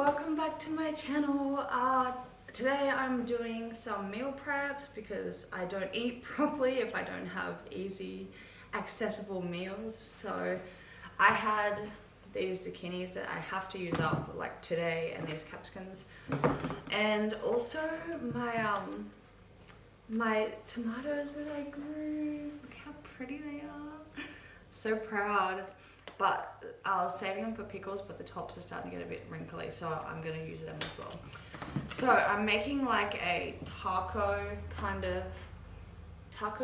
welcome back to my channel. Today I'm doing some meal preps because I don't eat properly if I don't have easy, accessible meals. So I had these zucchinis that I have to use up like today, and these capsicums, and also my tomatoes that I grew. Look how pretty they are. I'm so proud. But I was saving them for pickles, but the tops are starting to get a bit wrinkly, so I'm going to use them as well. So I'm making like a taco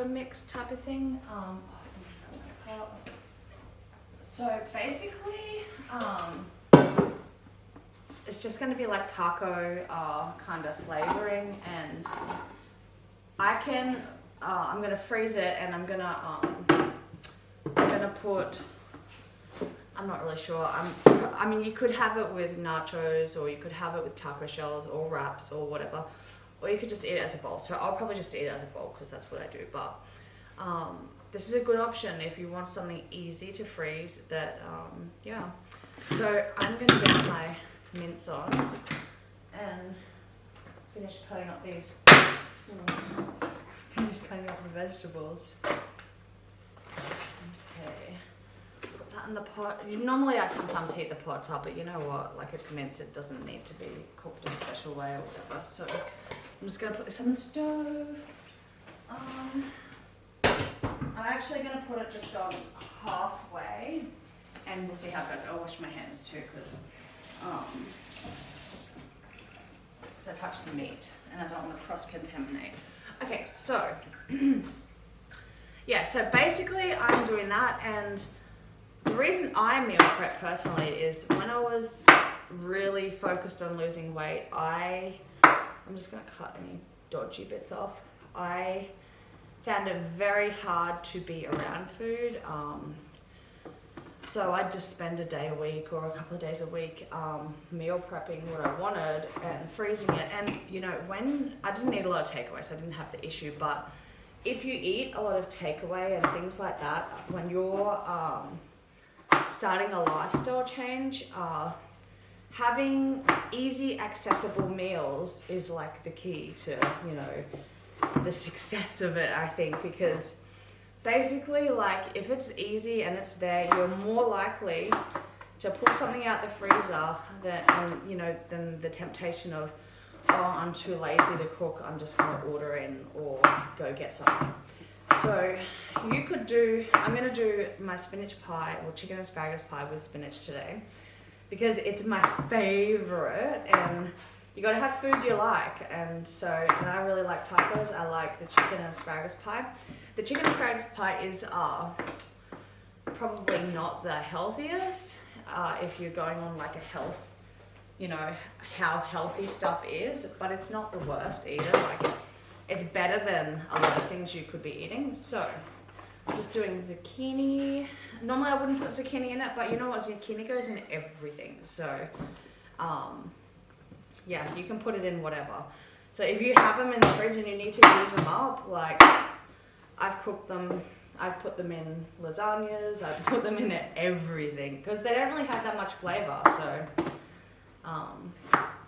mix type of thing. So basically, it's just going to be like taco kind of flavoring, and I'm going to freeze it, and I'm going to put, I'm not really sure. I mean, you could have it with nachos, or you could have it with taco shells or wraps or whatever, or you could just eat it as a bowl. So I'll probably just eat it as a bowl because that's what I do. But this is a good option if you want something easy to freeze. Yeah. So I'm gonna get my mince on and finish cutting up these. Finish cutting up the vegetables. Okay. In the pot. Normally I sometimes heat the pots up, but you know what, like it's mince, it doesn't need to be cooked a special way or whatever. So I'm just going to put this on the stove. I'm actually going to put it just on halfway, and we'll see how it goes. I'll wash my hands too because I touched the meat and I don't want to cross-contaminate. Okay, so yeah, so basically I'm doing that, and the reason I meal prep personally is when I was really focused on losing weight, I'm just going to cut any dodgy bits off. I found it very hard to be around food. So I'd just spend a day a week or a couple of days a week meal prepping what I wanted and freezing it. And you know, when I didn't eat a lot of takeaway, so I didn't have the issue, but if you eat a lot of takeaway and things like that, when you're starting a lifestyle change, having easy accessible meals is like the key to, you know, the success of it, I think, because basically, like, if it's easy and it's there, you're more likely to pull something out the freezer than the temptation of, oh, I'm too lazy to cook, I'm just gonna order in or go get something. So you could do, I'm going to do my spinach pie or chicken asparagus pie with spinach today because it's my favorite, and you got to have food you like. And I really like tacos. I like the chicken and asparagus pie. The chicken asparagus pie is probably not the healthiest if you're going on like a health, you know, how healthy stuff is, but it's not the worst either. Like, it's better than a lot of things you could be eating. So I'm just doing zucchini. Normally I wouldn't put zucchini in it, but you know what? Zucchini goes in everything. So yeah, you can put it in whatever. So if you have them in the fridge and you need to use them up, like I've cooked them, I've put them in lasagnas, I've put them in everything because they don't really have that much flavor. So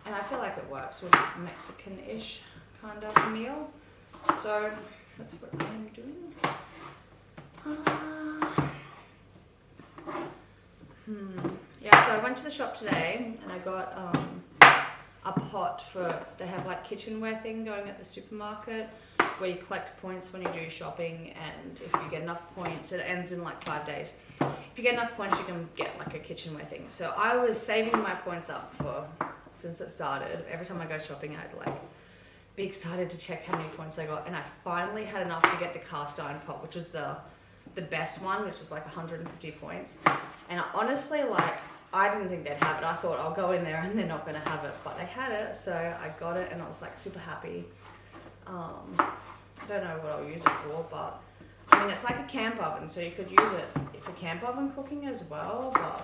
and I feel like it works with Mexican-ish kind of meal. So that's what I'm doing. Yeah, so I went to the shop today and I got a pot they have like kitchenware thing going at the supermarket where you collect points when you do shopping, and if you get enough points, it ends in like 5 days. If you get enough points, you can get like a kitchenware thing. So I was saving my points up since it started. Every time I go shopping, I'd like be excited to check how many points I got, and I finally had enough to get the cast iron pot, which was the best one, which is like 150 points. And honestly, like, I didn't think they'd have it. I thought I'll go in there and they're not going to have it, but they had it, so I got it and I was like super happy. I don't know what I'll use it for, but I mean, it's like a camp oven, so you could use it for camp oven cooking as well, but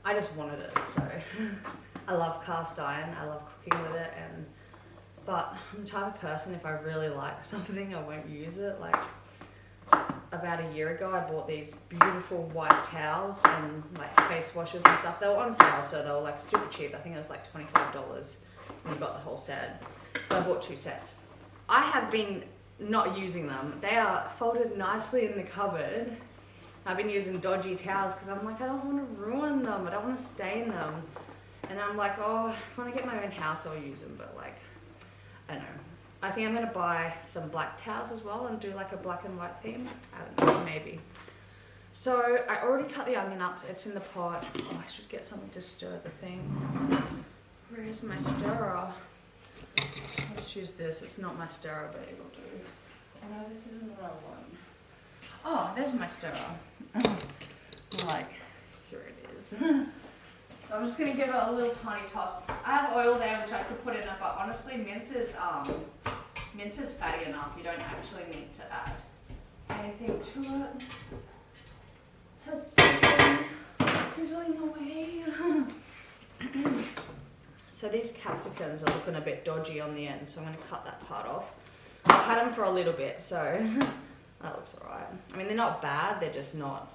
I just wanted it, so I love cast iron, I love cooking with it, but I'm the type of person, if I really like something, I won't use it. Like, about a year ago, I bought these beautiful white towels and like face washes and stuff. They were on sale, so they were like super cheap. I think it was like $25 and you got the whole set. So I bought 2 sets. I have been not using them. They are folded nicely in the cupboard. I've been using dodgy towels because I'm like, I don't want to ruin them. I don't want to stain them. And I'm like, oh, when I get my own house, I'll use them. But like, I don't know. I think I'm going to buy some black towels as well and do like a black and white theme. I don't know, maybe. So I already cut the onion up. So it's in the pot. Oh, I should get something to stir the thing. Where is my stirrer? I'll just use this. It's not my stirrer, but it'll do. Oh no, this isn't what I want. Oh, there's my stirrer. Like, here it is. So I'm just going to give it a little tiny toss. I have oil there which I could put in it, but honestly mince is fatty enough. You don't actually need to add anything to it. So sizzling away. So these capsicums are looking a bit dodgy on the end, so I'm going to cut that part off. I've had them for a little bit, so that looks alright. I mean, they're not bad, they're just not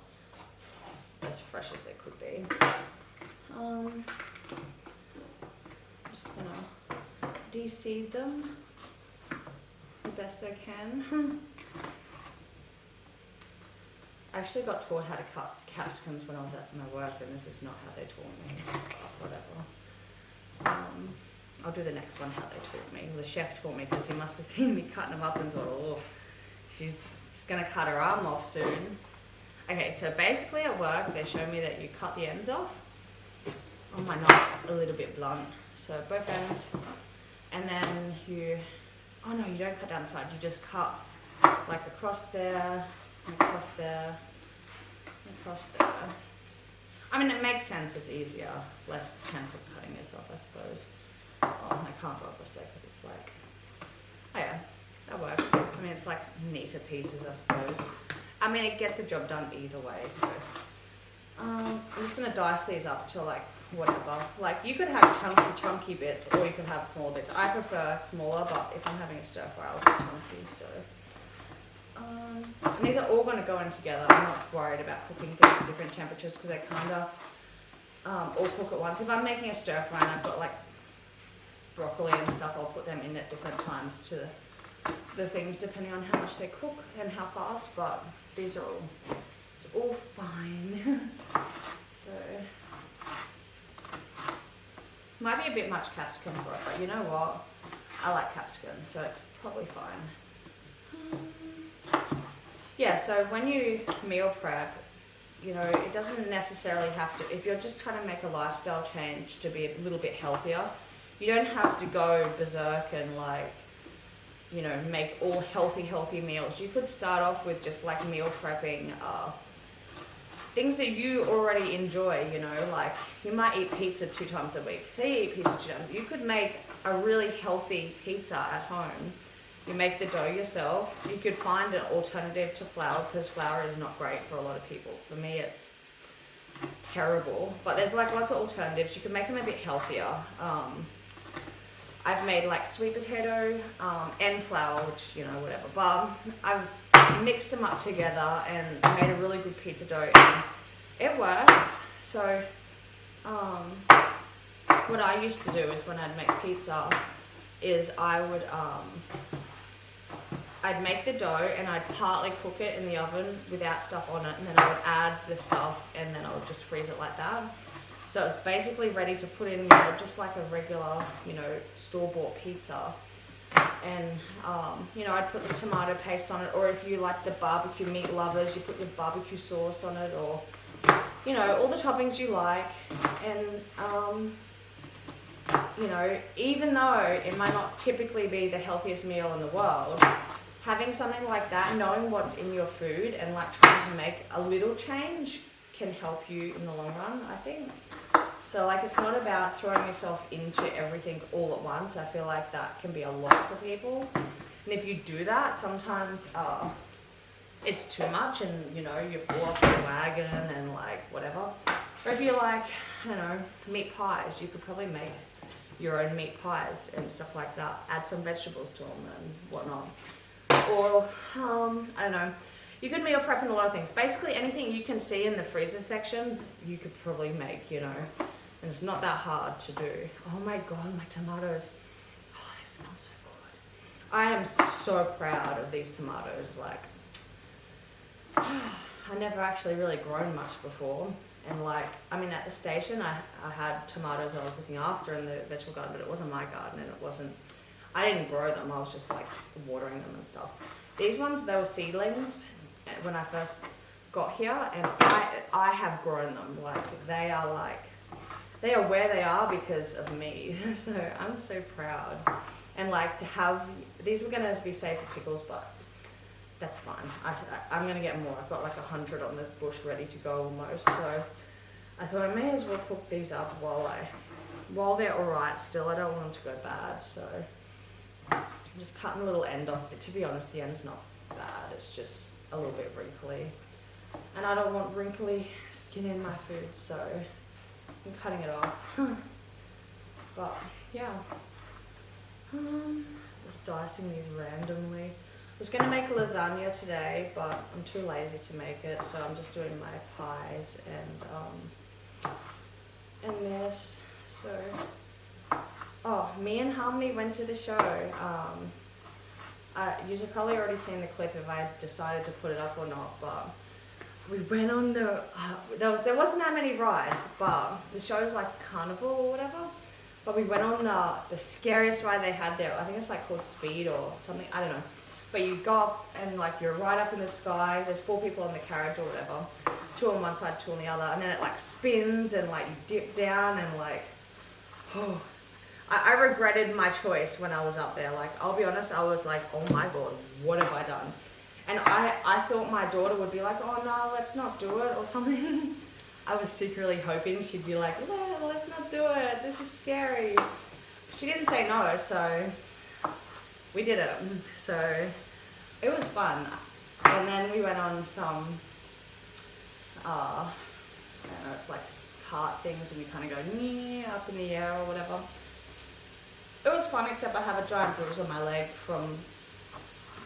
as fresh as they could be. I'm just gonna de-seed them the best I can. I actually got taught how to cut capsicums when I was at my work, and this is not how they taught me, but whatever. I'll do the next one how they taught me. The chef taught me because he must have seen me cutting them up and thought, oh, she's gonna cut her arm off soon. Okay, so basically at work they show me that you cut the ends off. Oh, my knife's a little bit blunt. So both ends, and then oh no, you don't cut down the side, you just cut like across there, across there, across there. I mean, it makes sense, it's easier, less chance of cutting yourself, I suppose. Oh, I can't go up a sec because it's like, oh yeah, that works. I mean, it's like neater pieces, I suppose. I mean, it gets the job done either way, so. I'm just gonna dice these up to like whatever. Like, you could have chunky bits, or you could have small bits. I prefer smaller, but if I'm having a stir fry, I'll do chunky, so. And these are all going to go in together. I'm not worried about cooking things at different temperatures because they kind of all cook at once. If I'm making a stir fry and I've got like broccoli and stuff, I'll put them in at different times to the things depending on how much they cook and how fast, but these are it's all fine. So, might be a bit much capsicum for it, but you know what? I like capsicum, so it's probably fine. Yeah, so when you meal prep, you know, it doesn't necessarily have to, if you're just trying to make a lifestyle change to be a little bit healthier, you don't have to go berserk and like, you know, make all healthy meals. You could start off with just like meal prepping, things that you already enjoy, you know, like you might eat pizza 2 times a week. Say you eat pizza 2 times, you could make a really healthy pizza at home. You make the dough yourself. You could find an alternative to flour because flour is not great for a lot of people. For me, it's terrible. But there's like lots of alternatives. You can make them a bit healthier. I've made like sweet potato and flour, which, you know, whatever. But I've mixed them up together and made a really good pizza dough. And it works. So what I used to do is when I'd make pizza is I'd make the dough and I'd partly cook it in the oven without stuff on it, and then I would add the stuff and then I would just freeze it like that. So it's basically ready to put in, you know, just like a regular, you know, store-bought pizza. And, you know, I'd put the tomato paste on it, or if you like the barbecue meat lovers, you put your barbecue sauce on it, or, you know, all the toppings you like. And, you know, even though it might not typically be the healthiest meal in the world, having something like that, knowing what's in your food and like trying to make a little change can help you in the long run, I think. So like, it's not about throwing yourself into everything all at once. I feel like that can be a lot for people. And if you do that, sometimes it's too much and, you know, you fall off the wagon and like whatever. Or if you like, I don't know, meat pies, you could probably make your own meat pies and stuff like that. Add some vegetables to them and whatnot. Or, I don't know, You could meal prep in a lot of things. Basically anything you can see in the freezer section, you could probably make, you know. And it's not that hard to do. Oh my god, my tomatoes. Oh, they smell so good. I am so proud of these tomatoes. Like, I never actually really grown much before. And like, I mean, at the station, I had tomatoes I was looking after in the vegetable garden, but it wasn't my garden, and it wasn't, I didn't grow them. I was just like watering them and stuff. These ones, they were seedlings when I first got here, and I have grown them. Like, they are where they are because of me. So I'm so proud. And like, to have, these were gonna be safe for pickles, but that's fine. I'm gonna get more. I've got like 100 on the bush ready to go almost. So I thought I may as well cook these up while they're alright still. I don't want them to go bad. So I'm just cutting a little end off, but to be honest, the end's not bad. It's just a little bit wrinkly. And I don't want wrinkly skin in my food, so I'm cutting it off. But yeah. Just dicing these randomly. I was going to make lasagna today, but I'm too lazy to make it, so I'm just doing my pies and this. So, oh, me and Harmony went to the show. You've probably already seen the clip if I decided to put it up or not, but we went on the, there wasn't that many rides, but the show's like carnival or whatever. But we went on the scariest ride they had there. I think it's like called Speed or something, I don't know. But you go up and like you're right up in the sky. There's 4 people in the carriage or whatever. 2 on one side, 2 on the other. And then it like spins and like you dip down and like, oh. I regretted my choice when I was up there. Like, I'll be honest, I was like, oh my god, what have I done? And I thought my daughter would be like, oh no, let's not do it or something. I was secretly hoping she'd be like, well, let's not do it. This is scary. She didn't say no, so we did it. So it was fun. And then we went on some, I don't know, it's like cart things and we kind of go up in the air or whatever. It was fun, except I have a giant bruise on my leg from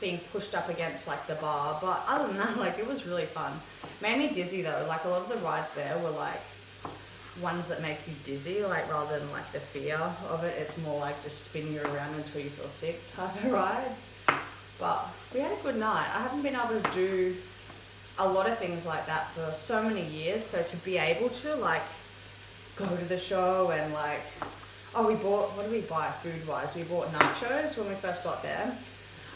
being pushed up against like the bar, but other than that, like, it was really fun. Made me dizzy though. Like, a lot of the rides there were like ones that make you dizzy, like, rather than like the fear of it. It's more like just spin you around until you feel sick type of rides. But we had a good night. I haven't been able to do a lot of things like that for so many years, so to be able to like go to the show and like, oh, we bought, what did we buy food wise? We bought nachos when we first got there.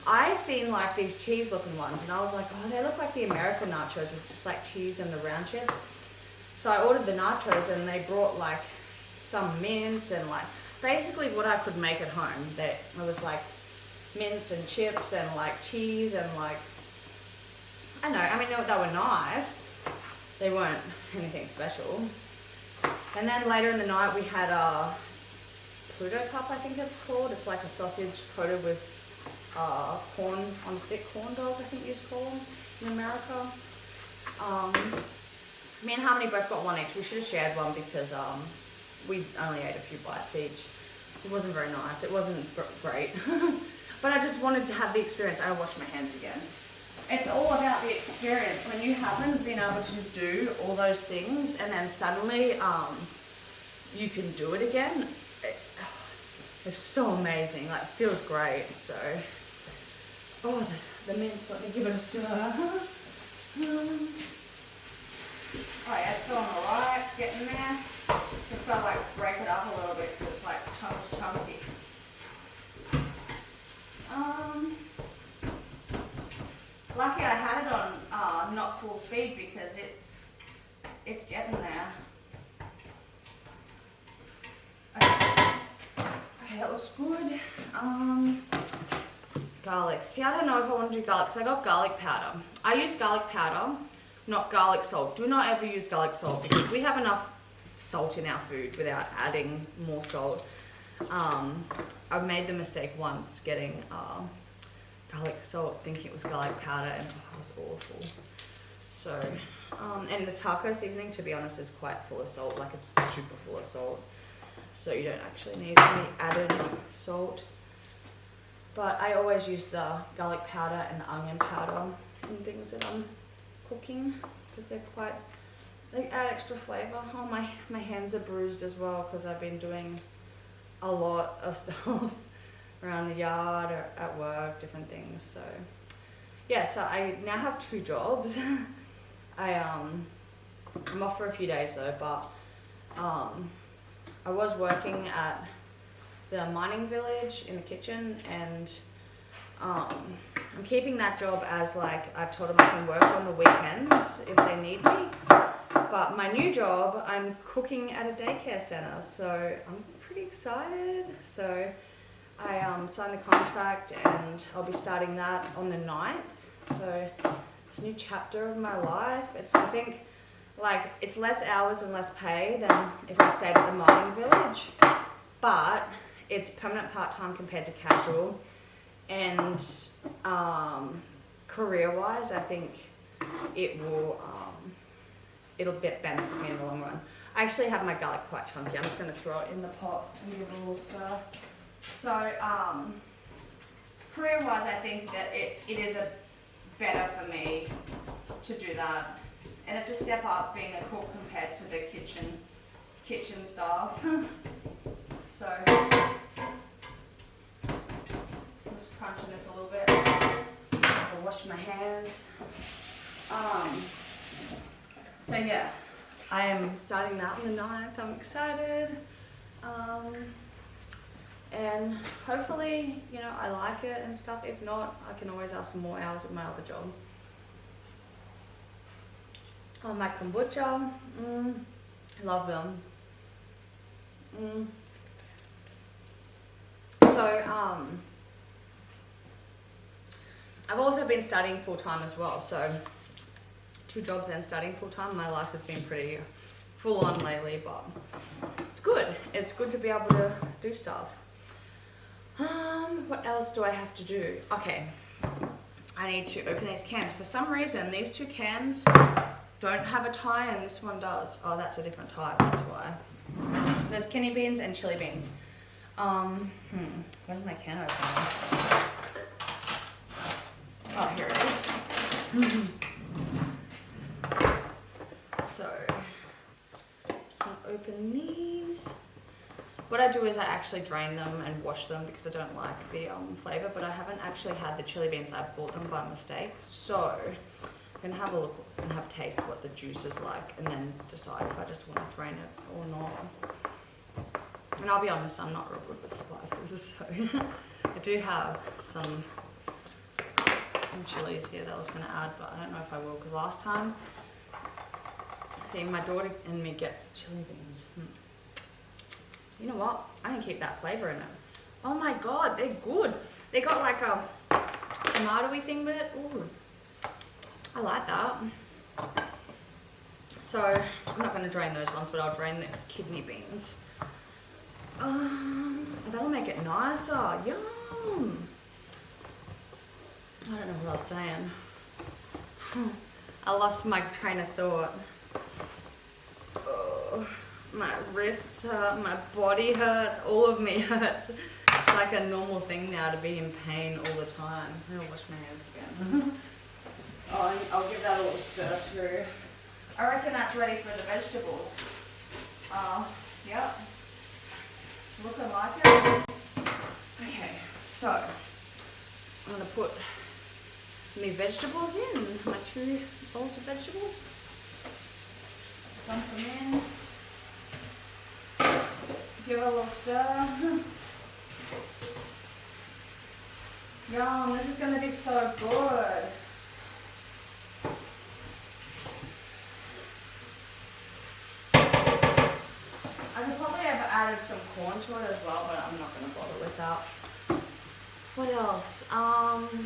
I seen like these cheese looking ones and I was like, oh, they look like the American nachos with just like cheese and the round chips. So I ordered the nachos and they brought like some mince and like basically what I could make at home. It was like mince and chips and like cheese and like, I know, I mean, they were nice. They weren't anything special. And then later in the night we had a Pluto cup, I think it's called. It's like a sausage coated with corn on a stick, corn dog, I think you used to call them in America. Me and Harmony both got one each. We should have shared one because we only ate a few bites each. It wasn't very nice. It wasn't great. But I just wanted to have the experience. I washed my hands again. It's all about the experience. When you haven't been able to do all those things and then suddenly you can do it again, it's so amazing. Like, it feels great. So, oh, the mince, let me give it a stir. Alright, it's going alright, it's getting there. Just gotta like break it up a little bit so it's like chunky. Lucky I had it on not full speed because it's getting there. Okay, that looks good. Garlic. See, I don't know if I want to do garlic because I got garlic powder. I use garlic powder, not garlic salt. Do not ever use garlic salt because we have enough salt in our food without adding more salt. I made the mistake once getting garlic salt thinking it was garlic powder and it was awful. So, and the taco seasoning, to be honest, is quite full of salt. Like, it's super full of salt. So you don't actually need any added salt. But I always use the garlic powder and the onion powder in things that I'm cooking because they add extra flavour. Oh, my hands are bruised as well because I've been doing a lot of stuff around the yard or at work, different things. So yeah, so I now have 2 jobs. I'm off for a few days though, but I was working at the mining village in the kitchen, and I'm keeping that job as like I've told them I can work on the weekends if they need me. But my new job, I'm cooking at a daycare centre, so I'm pretty excited. So I signed the contract and I'll be starting that on the 9th. So it's a new chapter of my life. I think like it's less hours and less pay than if I stayed at the mining village, but it's permanent part-time compared to casual. And career-wise, I think it'll benefit me in the long run. I actually have my garlic quite chunky. I'm just going to throw it in the pot and give it a little stir. So career-wise, I think that it is better for me to do that, and it's a step up being a cook compared to the kitchen staff. So I'm just crunching this a little bit. I'll wash my hands. So yeah, I am starting that on the 9th. I'm excited. And hopefully, you know, I like it and stuff. If not, I can always ask for more hours at my other job. Oh, my kombucha. Love them. So, I've also been studying full-time as well. So, 2 jobs and studying full-time. My life has been pretty full-on lately, but it's good. It's good to be able to do stuff. What else do I have to do? Okay, I need to open these cans. For some reason, these 2 cans don't have a tie and this one does. Oh, that's a different type, that's why. There's kidney beans and chili beans. Where's my can opener? Oh, here it is. So, I'm just gonna open these. What I do is I actually drain them and wash them because I don't like the flavour, but I haven't actually had the chili beans. I bought them by mistake. So I'm going to have a look and have a taste of what the juice is like and then decide if I just want to drain it or not. And I'll be honest, I'm not real good with spices, so I do have some chilies here that I was going to add, but I don't know if I will because last time, see, my daughter and me gets chili beans. You know what? I can keep that flavour in it. Oh my god, they're good. They got like a tomato-y thing with it. Ooh, I like that. So, I'm not going to drain those ones, but I'll drain the kidney beans. That'll make it nicer. Yum! I don't know what I was saying. I lost my train of thought. My wrists hurt, my body hurts, all of me hurts. It's like a normal thing now to be in pain all the time. I'm gonna wash my hands again. Oh, I'll give that a little stir too. I reckon that's ready for the vegetables. Yep. It's looking like it. Okay, so I'm gonna put my vegetables in, my 2 bowls of vegetables. Dump them in. Give it a little stir. Yum, this is going to be so good. I could probably have added some corn to it as well, but I'm not going to bother with that. What else? I'm going to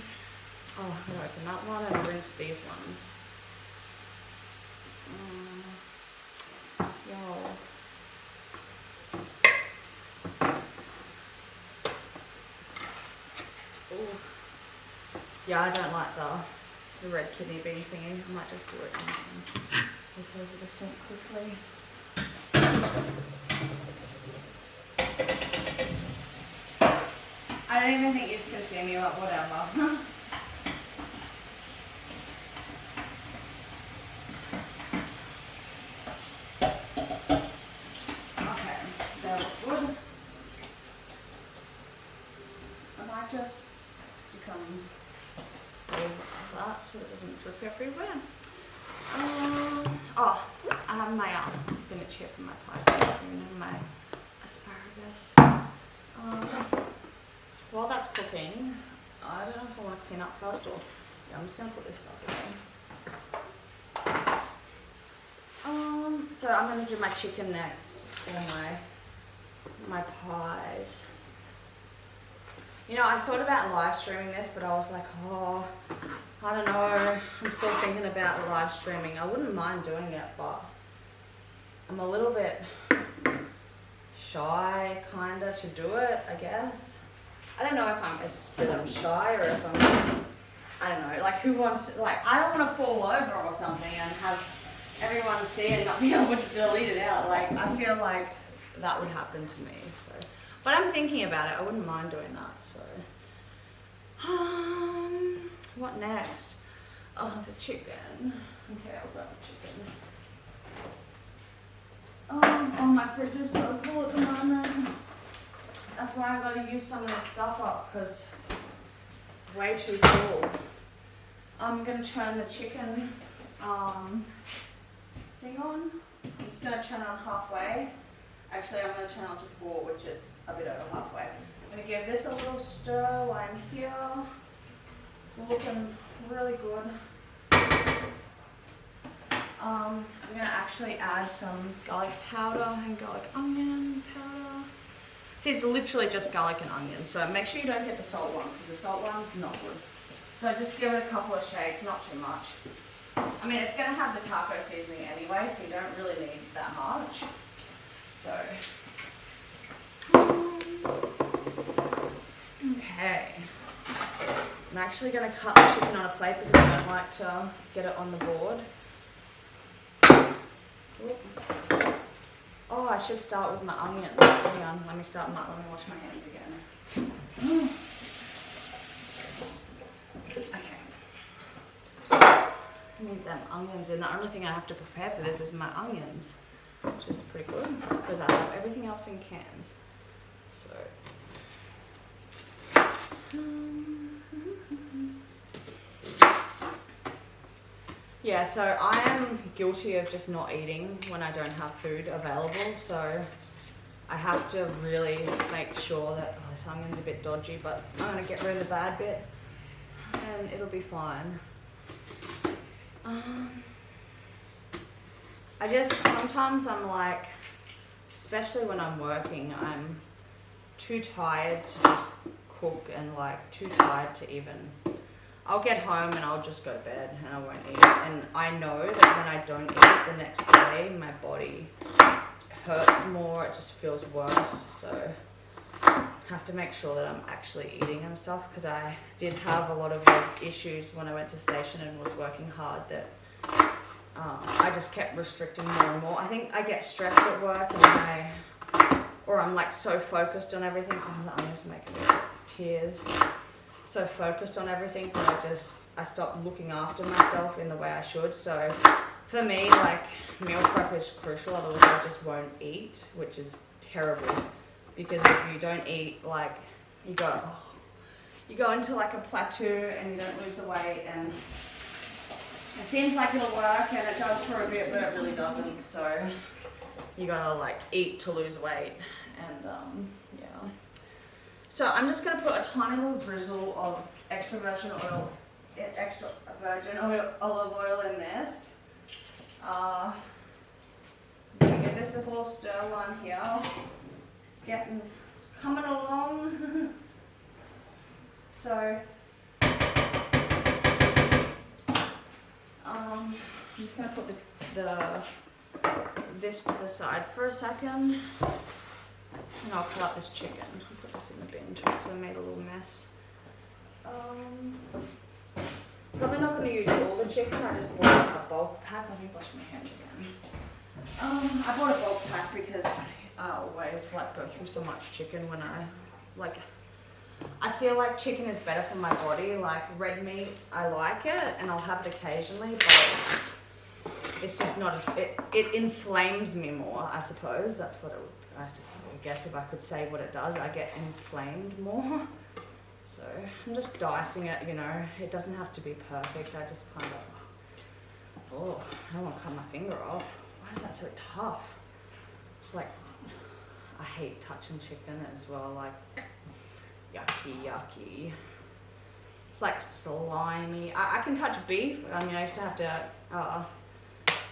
open that one and rinse these ones. Yo. Ooh. Yeah, I don't like the red kidney bean thingy. I might just do it and this over the sink quickly. I don't even think you can see me, but whatever. just stick them like that so it doesn't drip everywhere. Oh, I have my spinach here for my pie soon and my asparagus. While that's cooking, I don't know if I want to clean up first or yeah, I'm just gonna put this stuff in. So I'm gonna do my chicken next or my pies. You know, I thought about live streaming this, but I was like, oh, I don't know. I'm still thinking about live streaming. I wouldn't mind doing it, but I'm a little bit shy, kinda, to do it, I guess. I don't know if it's that I'm shy or if I'm just, I don't know, like who wants, like I don't want to fall over or something and have everyone see it and not be able to delete it out. Like I feel like that would happen to me, so. But I'm thinking about it, I wouldn't mind doing that, so. What next? Oh, the chicken. Okay, I'll grab the chicken. Oh, my fridge is so full at the moment. That's why I've got to use some of this stuff up, because way too full. I'm going to turn the chicken thing on. I'm just going to turn it on halfway. Actually, I'm going to turn it on to 4, which is a bit over halfway. I'm going to give this a little stir while I'm here. It's looking really good. I'm going to actually add some garlic powder and garlic onion powder. See, it's literally just garlic and onion, so make sure you don't get the salt one, because the salt one's not good. So just give it a couple of shakes, not too much. I mean, it's going to have the taco seasoning anyway, so you don't really need that much. So, okay. I'm actually going to cut the chicken on a plate because I don't like to get it on the board. Oop. Oh, I should start with my onions. Hang on, let me wash my hands again. Okay. I need them onions in. The only thing I have to prepare for this is my onions, which is pretty good because I have everything else in cans. So. Yeah, so I am guilty of just not eating when I don't have food available, so I have to really make sure that this onion's a bit dodgy, but I'm going to get rid of the bad bit and it'll be fine. Sometimes I'm like, especially when I'm working, I'm too tired to just cook and like too tired to even. I'll get home and I'll just go to bed and I won't eat. And I know that when I don't eat the next day, my body hurts more, it just feels worse. So I have to make sure that I'm actually eating and stuff, because I did have a lot of those issues when I went to station and was working hard that I just kept restricting more and more. I think I get stressed at work and I'm like so focused on everything. Oh, the onions making me tears. So focused on everything that I stopped looking after myself in the way I should. So for me, like, meal prep is crucial, otherwise I just won't eat, which is terrible, because if you don't eat, like, you go into like a plateau and you don't lose the weight, and it seems like it'll work and it does for a bit, but it really doesn't. So you gotta like eat to lose weight, and yeah. So I'm just going to put a tiny little drizzle of extra virgin olive oil in this. I'm going to give this a little stir one here. It's coming along. So I'm just going to put this to the side for a second. And I'll cut up this chicken. I'll put this in the bin too because I made a little mess. Probably not going to use all the chicken. I just bought a bulk pack. Let me wash my hands again. I bought a bulk pack because I always like go through so much chicken when I feel like chicken is better for my body. Like red meat, I like it and I'll have it occasionally, but it's just not as, it inflames me more, I suppose. That's what I guess if I could say what it does, I get inflamed more. So I'm just dicing it, you know. It doesn't have to be perfect. I just kind of, oh, I don't want to cut my finger off. Why is that so tough? It's like, I hate touching chicken as well, like, yucky. It's like slimy. I can touch beef. I mean, I used to have to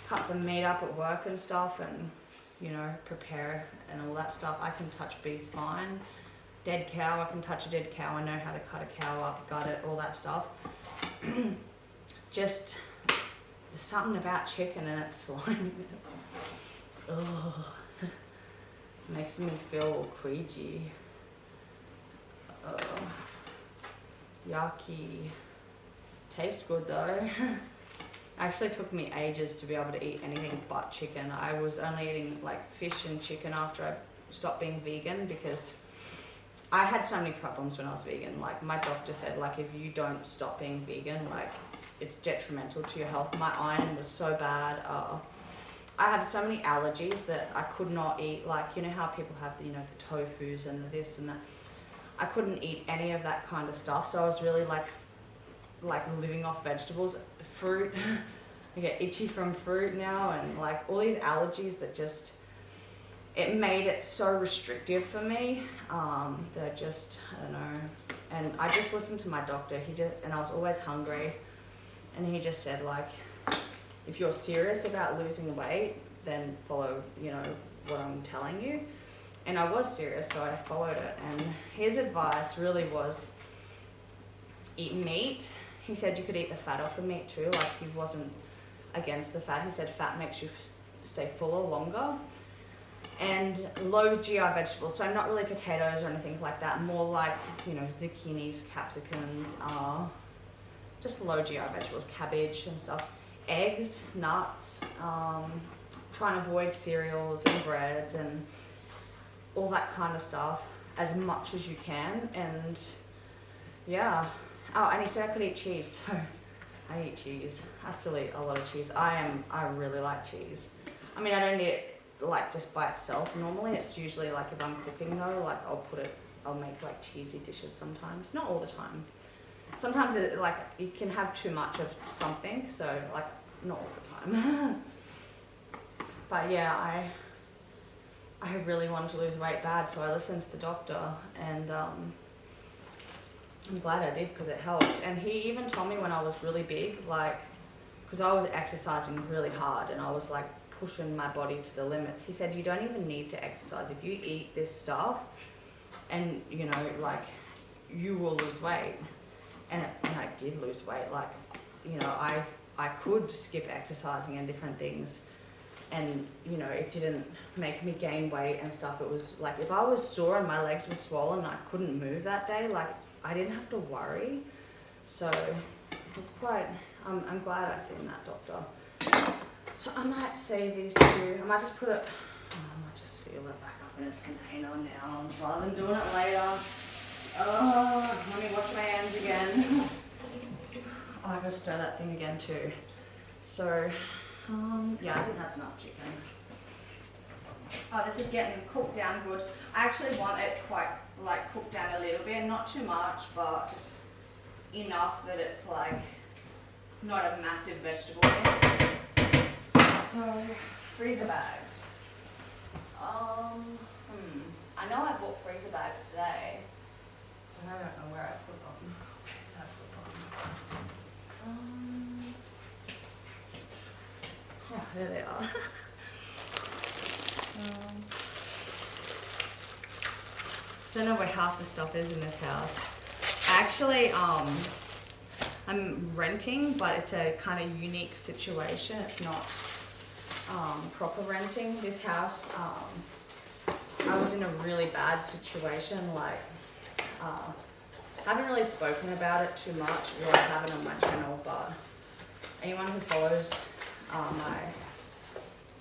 cut the meat up at work and stuff and, you know, prepare and all that stuff. I can touch beef fine. Dead cow, I can touch a dead cow. I know how to cut a cow up, gut it, all that stuff. Just, there's something about chicken and it's slimy. Ugh. Makes me feel queasy. Yucky. Tastes good though. Actually took me ages to be able to eat anything but chicken. I was only eating like fish and chicken after I stopped being vegan because I had so many problems when I was vegan. Like my doctor said, like if you don't stop being vegan, like it's detrimental to your health. My iron was so bad. I have so many allergies that I could not eat. Like, you know how people have the, you know, the tofus and the this and that. I couldn't eat any of that kind of stuff. So I was really like living off vegetables, the fruit. I get itchy from fruit now and like all these allergies that just, it made it so restrictive for me that I don't know. And I just listened to my doctor. And I was always hungry. And he just said like, if you're serious about losing weight, then follow, you know, what I'm telling you. And I was serious, so I followed it. And his advice really was eat meat. He said you could eat the fat off the meat too. Like he wasn't against the fat. He said fat makes you stay fuller longer. And low GI vegetables, so not really potatoes or anything like that. More like, you know, zucchinis, capsicums, just low GI vegetables, cabbage and stuff. Eggs, nuts, trying to avoid cereals and breads and all that kind of stuff as much as you can. And yeah. Oh, and he said I could eat cheese, so I eat cheese. I still eat a lot of cheese. I really like cheese. I mean, I don't eat it like just by itself normally. It's usually like if I'm cooking though, like I'll make like cheesy dishes sometimes. Not all the time. Sometimes like you can have too much of something, so like not all the time. But yeah, I really wanted to lose weight bad, so I listened to the doctor, and I'm glad I did because it helped. And he even told me when I was really big, like, because I was exercising really hard and I was like pushing my body to the limits. He said you don't even need to exercise if you eat this stuff, and you know, like, you will lose weight. And I did lose weight. Like, you know, I could skip exercising and different things, and you know, it didn't make me gain weight and stuff. It was like if I was sore and my legs were swollen and I couldn't move that day, like I didn't have to worry. So it's quite, I'm glad I seen that doctor. So I might save these two. I might just put it, I might just seal it back up in its container now rather than doing it later. Oh, let me wash my hands again. Oh, I gotta stir that thing again too. So, yeah, I think that's enough chicken. Oh, this is getting cooked down good. I actually want it quite, like, cooked down a little bit, not too much, but just enough that it's like not a massive vegetable mix. So, freezer bags. I know I bought freezer bags today. I don't know where I put them. Where did I put them? Oh, there they are. Don't know where half the stuff is in this house. Actually, I'm renting, but it's a kind of unique situation. It's not proper renting. This house, I was in a really bad situation, like, I haven't really spoken about it too much, or I haven't on my channel, but anyone who follows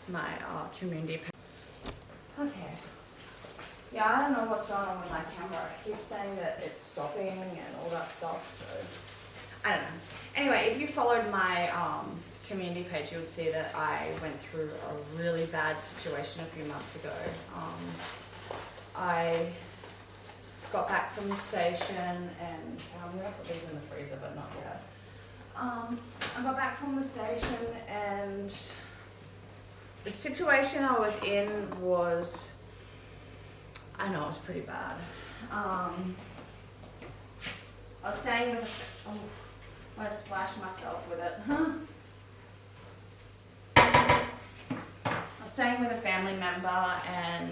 my community page. Okay. Yeah, I don't know what's going on with my camera. I keep saying that it's stopping and all that stuff, so I don't know. Anyway, if you followed my community page, you would see that I went through a really bad situation a few months ago. got back from the station and I'm gonna put these in the freezer, but not yet. I got back from the station and the situation I was in was, I know it was pretty bad. I was staying with, I'm gonna splash myself with it. I was staying with a family member and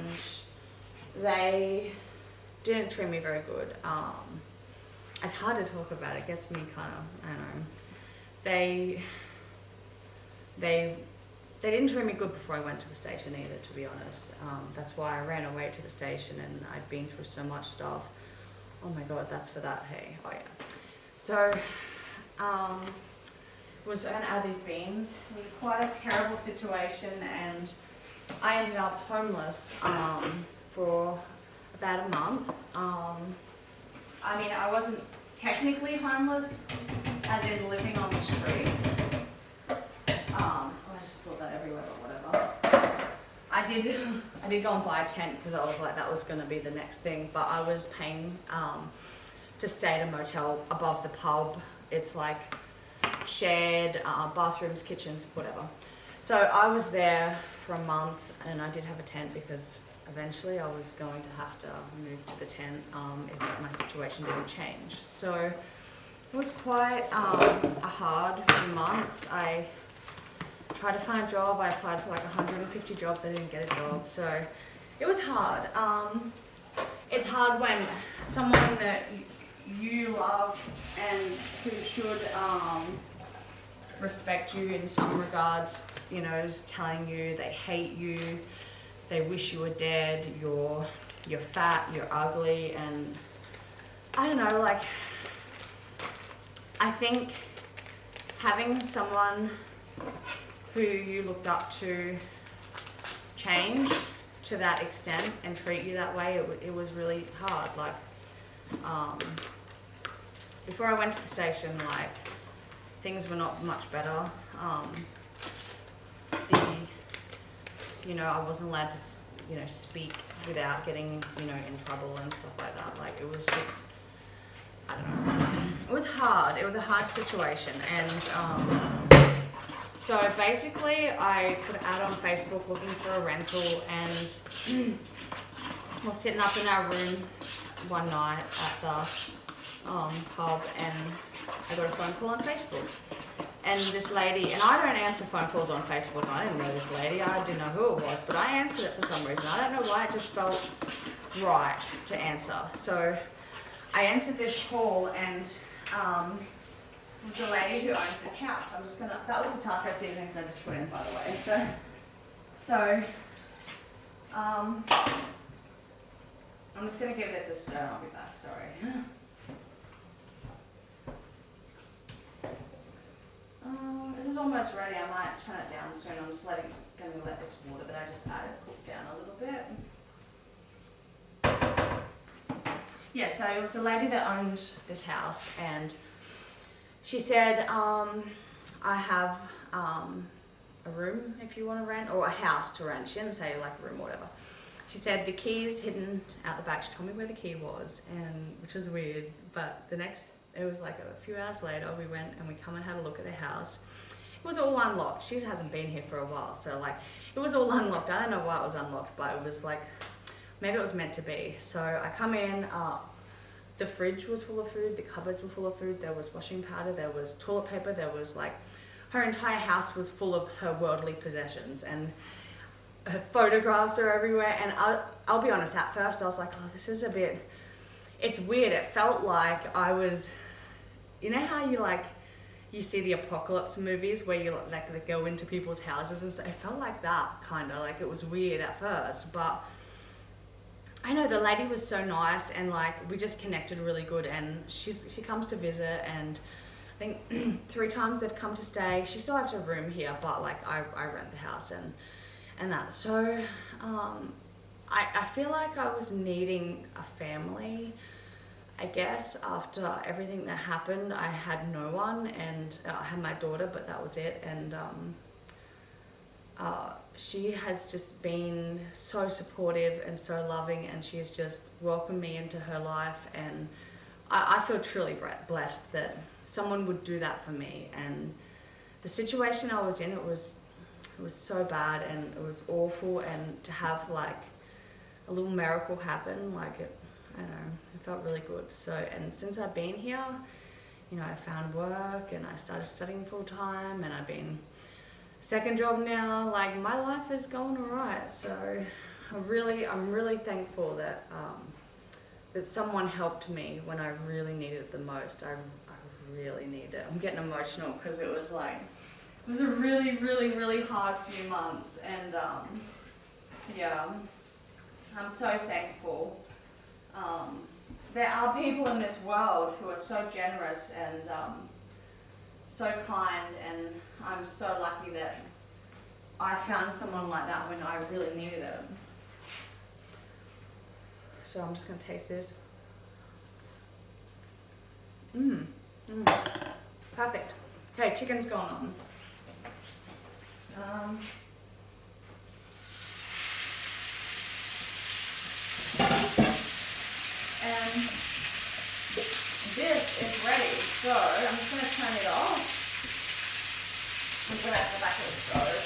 they didn't treat me very good. It's hard to talk about, it gets me kind of, I don't know. They didn't treat me good before I went to the station either, to be honest. That's why I ran away to the station and I'd been through so much stuff. Oh my God, that's for that, hey, oh yeah. So, was going to add these beans. It was quite a terrible situation and I ended up homeless for about a month. I mean, I wasn't technically homeless, as in living on the street. I just spilled that everywhere or whatever. I did go and buy a tent because I was like, that was going to be the next thing, but I was paying to stay at a motel above the pub. It's like shared bathrooms, kitchens, whatever. So I was there for a month and I did have a tent because eventually I was going to have to move to the tent if my situation didn't change. So it was quite a hard few months. I tried to find a job. I applied for like 150 jobs. I didn't get a job. So it was hard. It's hard when someone that you love and who should respect you in some regards, you know, is telling you they hate you, they wish you were dead, you're fat, you're ugly, and I don't know, like, I think having someone who you looked up to change to that extent and treat you that way, it was really hard. Like, before I went to the station, like, things were not much better. You know, I wasn't allowed to, you know, speak without getting, you know, in trouble and stuff like that. Like, it was just, I don't know. It was hard. It was a hard situation. And so basically I put an ad on Facebook looking for a rental and I was sitting up in our room one night at the pub and I got a phone call on Facebook. And this lady, and I don't answer phone calls on Facebook. I didn't know this lady. I didn't know who it was, but I answered it for some reason. I don't know why, it just felt right to answer. So I answered this call and it was a lady who owns this house. I'm just gonna, that was the taco seasonings I just put in, by the way. So I'm just gonna give this a stir. I'll be back, sorry. This is almost ready. I might turn it down soon. I'm just gonna let this water that I just added cook down a little bit. Yeah, so it was the lady that owned this house and she said, I have a room if you want to rent, or a house to rent. She didn't say like a room or whatever. She said the key is hidden out the back. She told me where the key was, and which was weird, but it was like a few hours later, we went and we come and had a look at the house. It was all unlocked. She hasn't been here for a while, so like, it was all unlocked. I don't know why it was unlocked, but it was like, maybe it was meant to be. So I come in, the fridge was full of food, the cupboards were full of food, there was washing powder, there was toilet paper, there was like, her entire house was full of her worldly possessions and her photographs are everywhere. And I'll be honest, at first I was like, oh, this is a bit, it's weird. It felt like I was, you know how you see the apocalypse movies where you like they go into people's houses and stuff? It felt like that, kind of, like it was weird at first, but I know the lady was so nice and like we just connected really good, and she comes to visit, and I think 3 times they've come to stay. She still has her room here, but like I rent the house and that. So I feel like I was needing a family, I guess. After everything that happened, I had no one, and I had my daughter, but that was it. And she has just been so supportive and so loving, and she's just welcomed me into her life, and I feel truly blessed that someone would do that for me. And the situation I was in, it was so bad and it was awful, and to have like a little miracle happen, like I don't know, it felt really good. So, and since I've been here, you know, I found work and I started studying full time, and I've been second job now. Like, my life is going alright. So I'm really thankful that that someone helped me when I really needed it the most. I really needed it. I'm getting emotional because it was a really hard few months, and yeah, I'm so thankful. There are people in this world who are so generous and so kind, and I'm so lucky that I found someone like that when I really needed it. So I'm just gonna taste this. Perfect. Okay, chicken's going on. And this is ready, so I'm just going to turn it off and put it at the back of the stove.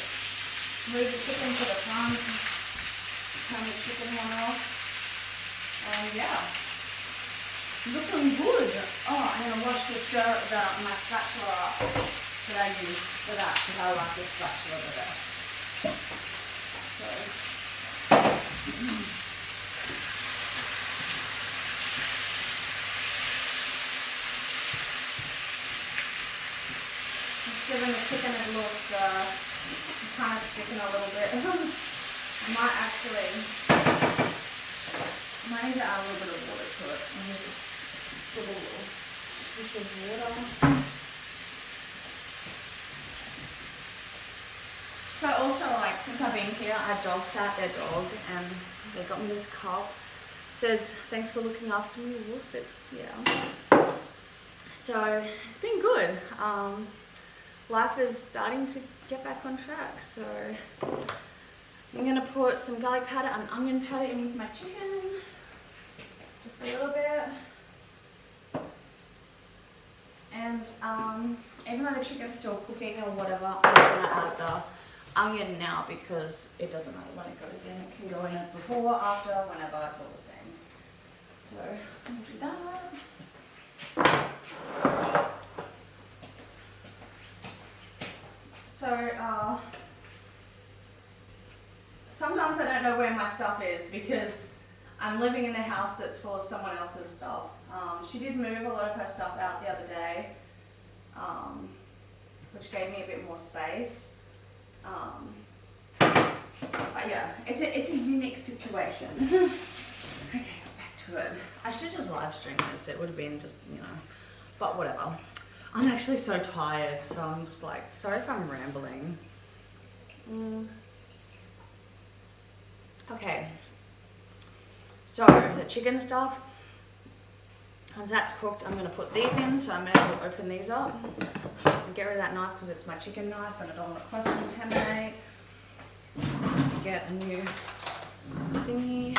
Move the chicken to the front, turn the chicken one off, and yeah, looking good. Oh, I'm going to wash my spatula up that I use for that, because I like this spatula the best. So, giving the chicken a little stir. It's kind of sticking a little bit. I might need to add a little bit of water to it. Let me just put a little switch of water. So also, like, since I've been here, I dog sat their dog, and they got me this cup. It says, "Thanks for looking after me, Wolf." Yeah. So it's been good. Life is starting to get back on track, so I'm going to put some garlic powder and onion powder in with my chicken, just a little bit, and even though the chicken's still cooking or whatever, I'm going to add the onion now, because it doesn't matter when it goes in. It can go in it before, after, whenever, it's all the same. So I'm going to do that. So, sometimes I don't know where my stuff is, because I'm living in a house that's full of someone else's stuff. She did move a lot of her stuff out the other day, which gave me a bit more space. But yeah, it's a unique situation. Okay, back to it. I should just live stream this. It would have been just, you know, but whatever. I'm actually so tired, so I'm just like, sorry if I'm rambling. Okay, so the chicken stuff, once that's cooked, I'm going to put these in, so I may as well open these up and get rid of that knife, because it's my chicken knife and I don't want to cross-contaminate. Get a new thingy.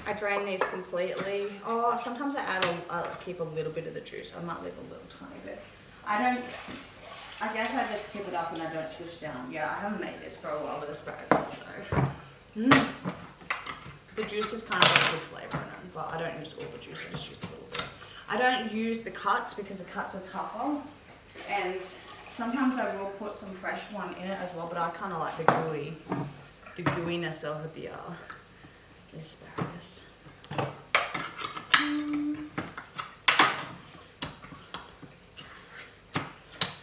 I drain these completely. Oh, sometimes I keep a little bit of the juice. I might leave a little tiny bit. I guess I just tip it up and I don't switch down. Yeah, I haven't made this for a while with asparagus, so. The juice is kind of like good flavour in it, but I don't use all the juice, I just use a little bit. I don't use the cuts because the cuts are tougher, and sometimes I will put some fresh one in it as well, but I kind of like the gooiness of the asparagus.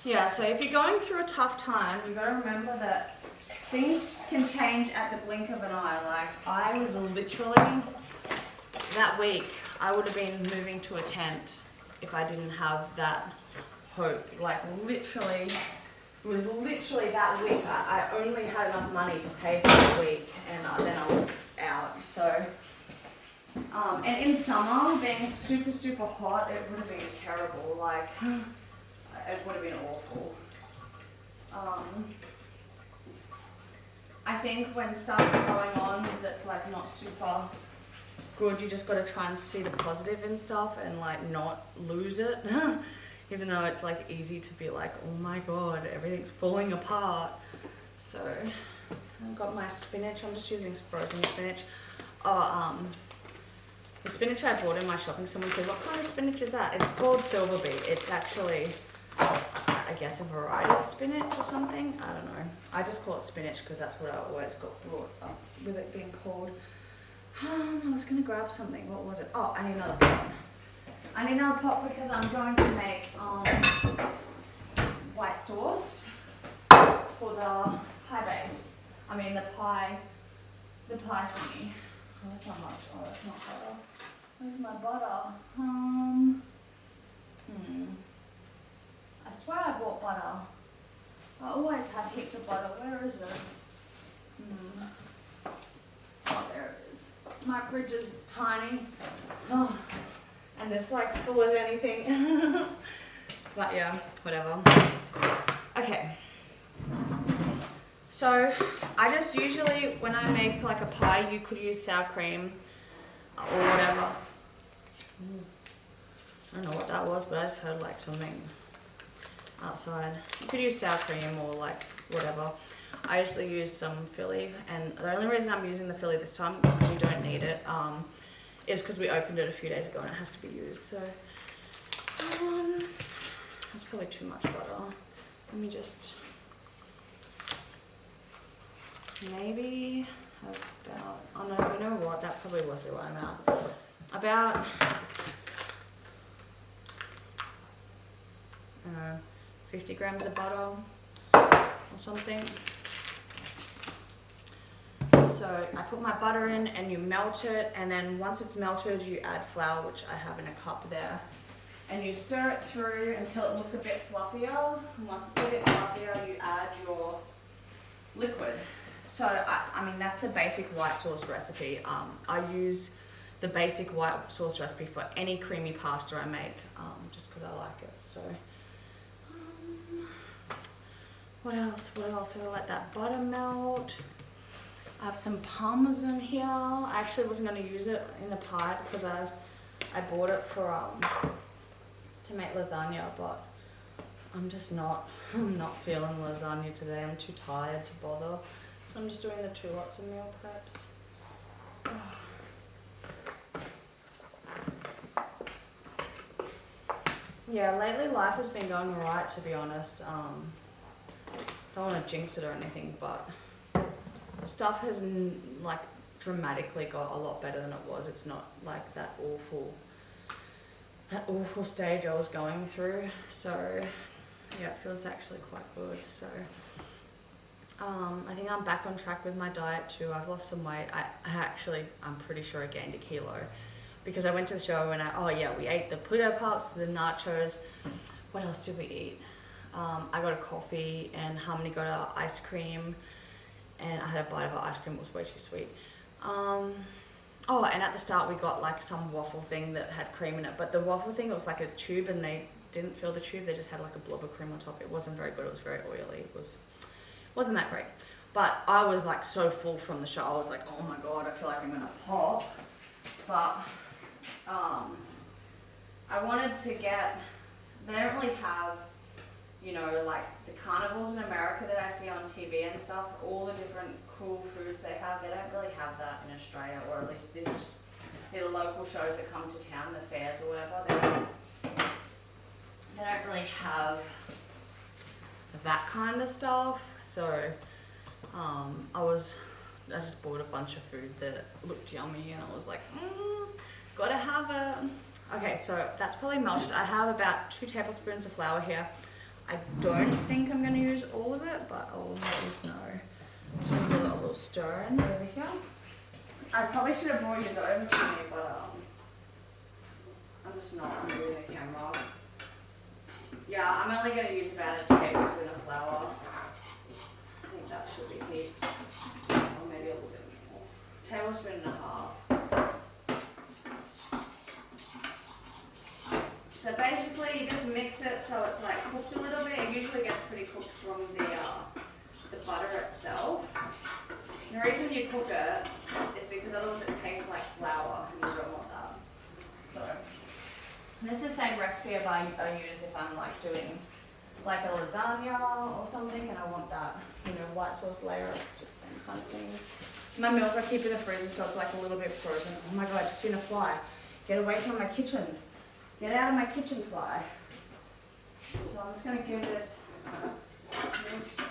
Yeah, so if you're going through a tough time, you've got to remember that things can change at the blink of an eye. Like, I was literally, that week, I would have been moving to a tent if I didn't have that hope. Like, literally, it was literally that week. I only had enough money to pay for the week, and then I was out. So, and in summer, being super, super hot, it would have been terrible. Like, it would have been awful. I think when stuff's going on that's like not super good, you just got to try and see the positive in stuff and like not lose it. Even though it's like easy to be like, oh my god, everything's falling apart. So I've got my spinach. I'm just using frozen spinach. The spinach I bought in my shopping, someone said, what kind of spinach is that? It's called silver beet. It's actually, I guess, a variety of spinach or something. I don't know. I just call it spinach because that's what I always got brought up with it being called. I was going to grab something. What was it? Oh, I need another pot. I need another pot because I'm going to make white sauce for the pie base. I mean the pie thingy. Oh, that's not much. Oh, that's not butter. Where's my butter? I swear I bought butter. I always have heaps of butter. Where is it? Oh, there it is. My fridge is tiny. Oh, and it's like full as anything. But yeah, whatever. Okay. So I just usually, when I make like a pie, you could use sour cream or whatever. I don't know what that was, but I just heard like something outside. You could use sour cream or like whatever. I usually use some Philly, and the only reason I'm using the Philly this time, because you don't need it, is because we opened it a few days ago and it has to be used. So that's probably too much butter. Let me just maybe about, oh no, you know what, that probably was the right amount. About 50 grams of butter or something. So I put my butter in and you melt it, and then once it's melted you add flour, which I have in a cup there, and you stir it through until it looks a bit fluffier. And once it's a bit fluffier you add your liquid. So I mean that's the basic white sauce recipe. I use the basic white sauce recipe for any creamy pasta I make, just because I like it. So what else? I'm gonna let that butter melt. I have some Parmesan here. I actually wasn't going to use it in the pie because I bought it for to make lasagna, but I'm not feeling lasagna today. I'm too tired to bother. So I'm just doing the 2 lots of meal preps. Yeah, lately life has been going alright, to be honest. Don't want to jinx it or anything, but stuff has like dramatically got a lot better than it was. It's not like that awful stage I was going through. So yeah, it feels actually quite good. So I think I'm back on track with my diet too. I've lost some weight. I'm pretty sure I gained a kilo because I went to the show and we ate the Pluto Pups, the nachos. What else did we eat? I got a coffee and Harmony got an ice cream. And I had a bite of her ice cream. It was way too sweet. And at the start we got like some waffle thing that had cream in it, but the waffle thing, it was like a tube and they didn't fill the tube, they just had like a blob of cream on top. It wasn't very good. It was very oily. Wasn't that great. But I was like so full from the show. I was like, oh my god, I feel like I'm gonna pop. But I wanted to get, they don't really have, you know, like the carnivals in America that I see on TV and stuff, all the different cool foods they have, they don't really have that in Australia, or at least the local shows that come to town, the fairs or whatever, they don't really have that kind of stuff. So I just bought a bunch of food that looked yummy and I was like, gotta have it. Okay, so that's probably melted. I have about 2 tablespoons of flour here. I don't think I'm going to use all of it, but I'll let you know. So I'm going to give it a little stir in over here. I probably should have brought yours over to me, but I'm just not moving the camera. Yeah, I'm only going to use about a tablespoon of flour. I think that should be heaps. Or maybe a little bit more. Tablespoon and a half. So basically you just mix it so it's like cooked a little bit. It usually gets pretty cooked from the butter itself. The reason you cook it is because otherwise it tastes like flour and you don't want that. So this is the same recipe I use if I'm like doing like a lasagna or something and I want that, you know, white sauce layer. I just do the same kind of thing. My milk I keep in the freezer so it's like a little bit frozen. Oh my god, I just seen a fly. Get away from my kitchen. Get out of my kitchen, fly. So I'm just going to give this a little stir.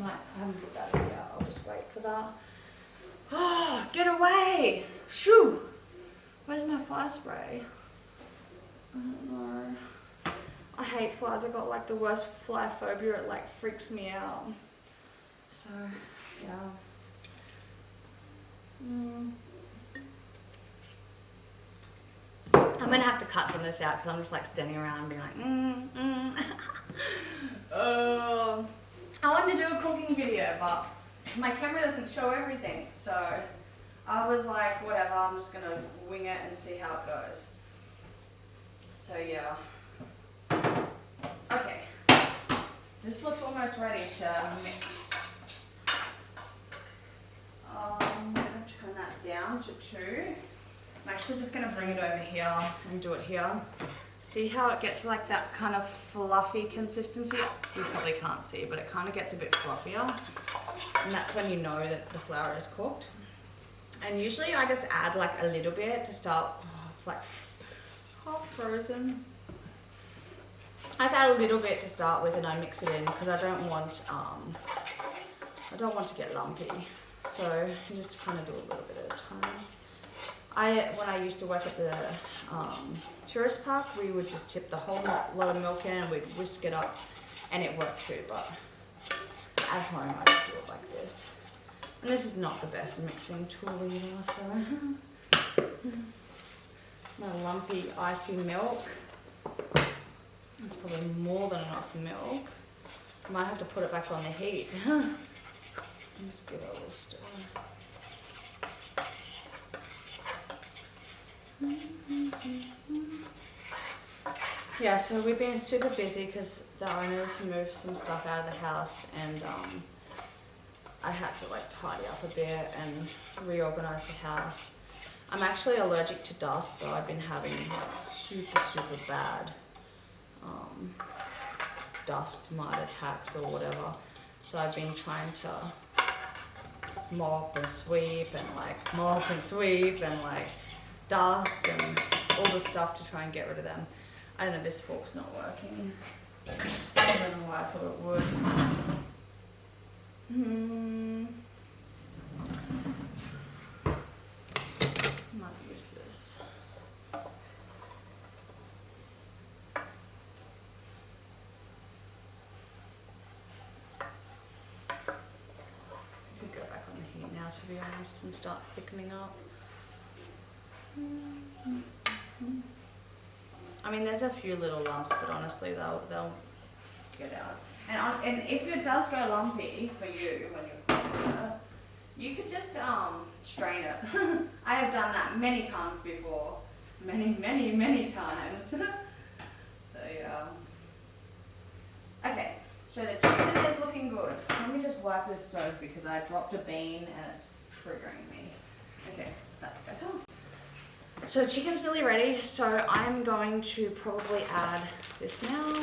I haven't put that in yet. I'll just wait for that. Oh, get away! Shoo! Where's my fly spray? I don't know. I hate flies. I got like the worst fly phobia. It like freaks me out. So, yeah. I'm gonna have to cut some of this out because I'm just like standing around and being like, I wanted to do a cooking video, but my camera doesn't show everything. So I was like, whatever, I'm just gonna wing it and see how it goes. So yeah. Okay. This looks almost ready to mix. I'm gonna turn that down to 2. I'm actually just gonna bring it over here and do it here. See how it gets like that kind of fluffy consistency? You probably can't see, but it kind of gets a bit fluffier. And that's when you know that the flour is cooked. And usually I just add like a little bit to start, it's like half frozen. I just add a little bit to start with and I mix it in because I don't want to get lumpy. So you just kind of do a little bit at a time. When I used to work at the tourist park, we would just tip the whole lot of milk in and we'd whisk it up and it worked too, but at home I just do it like this. And this is not the best mixing tool either, so my lumpy icy milk. That's probably more than enough milk. I might have to put it back on the heat. Just give it a little stir. Yeah, so we've been super busy because the owners moved some stuff out of the house and I had to like tidy up a bit and reorganize the house. I'm actually allergic to dust, so I've been having like super bad dust mite attacks or whatever. So I've been trying to mop and sweep and like dust and all the stuff to try and get rid of them. I don't know, this fork's not working. I don't know why I thought it would. I might use this. Could go back on the heat now, to be honest, and start thickening up. I mean, there's a few little lumps, but honestly, they'll get out. And if it does go lumpy for you when you're cooking it, you could just strain it. I have done that many times before, many times. So yeah. Okay, so the chicken is looking good. Let me just wipe this stove because I dropped a bean and it's triggering me. Okay, that's better. So the chicken's nearly ready, so I'm going to probably add this now.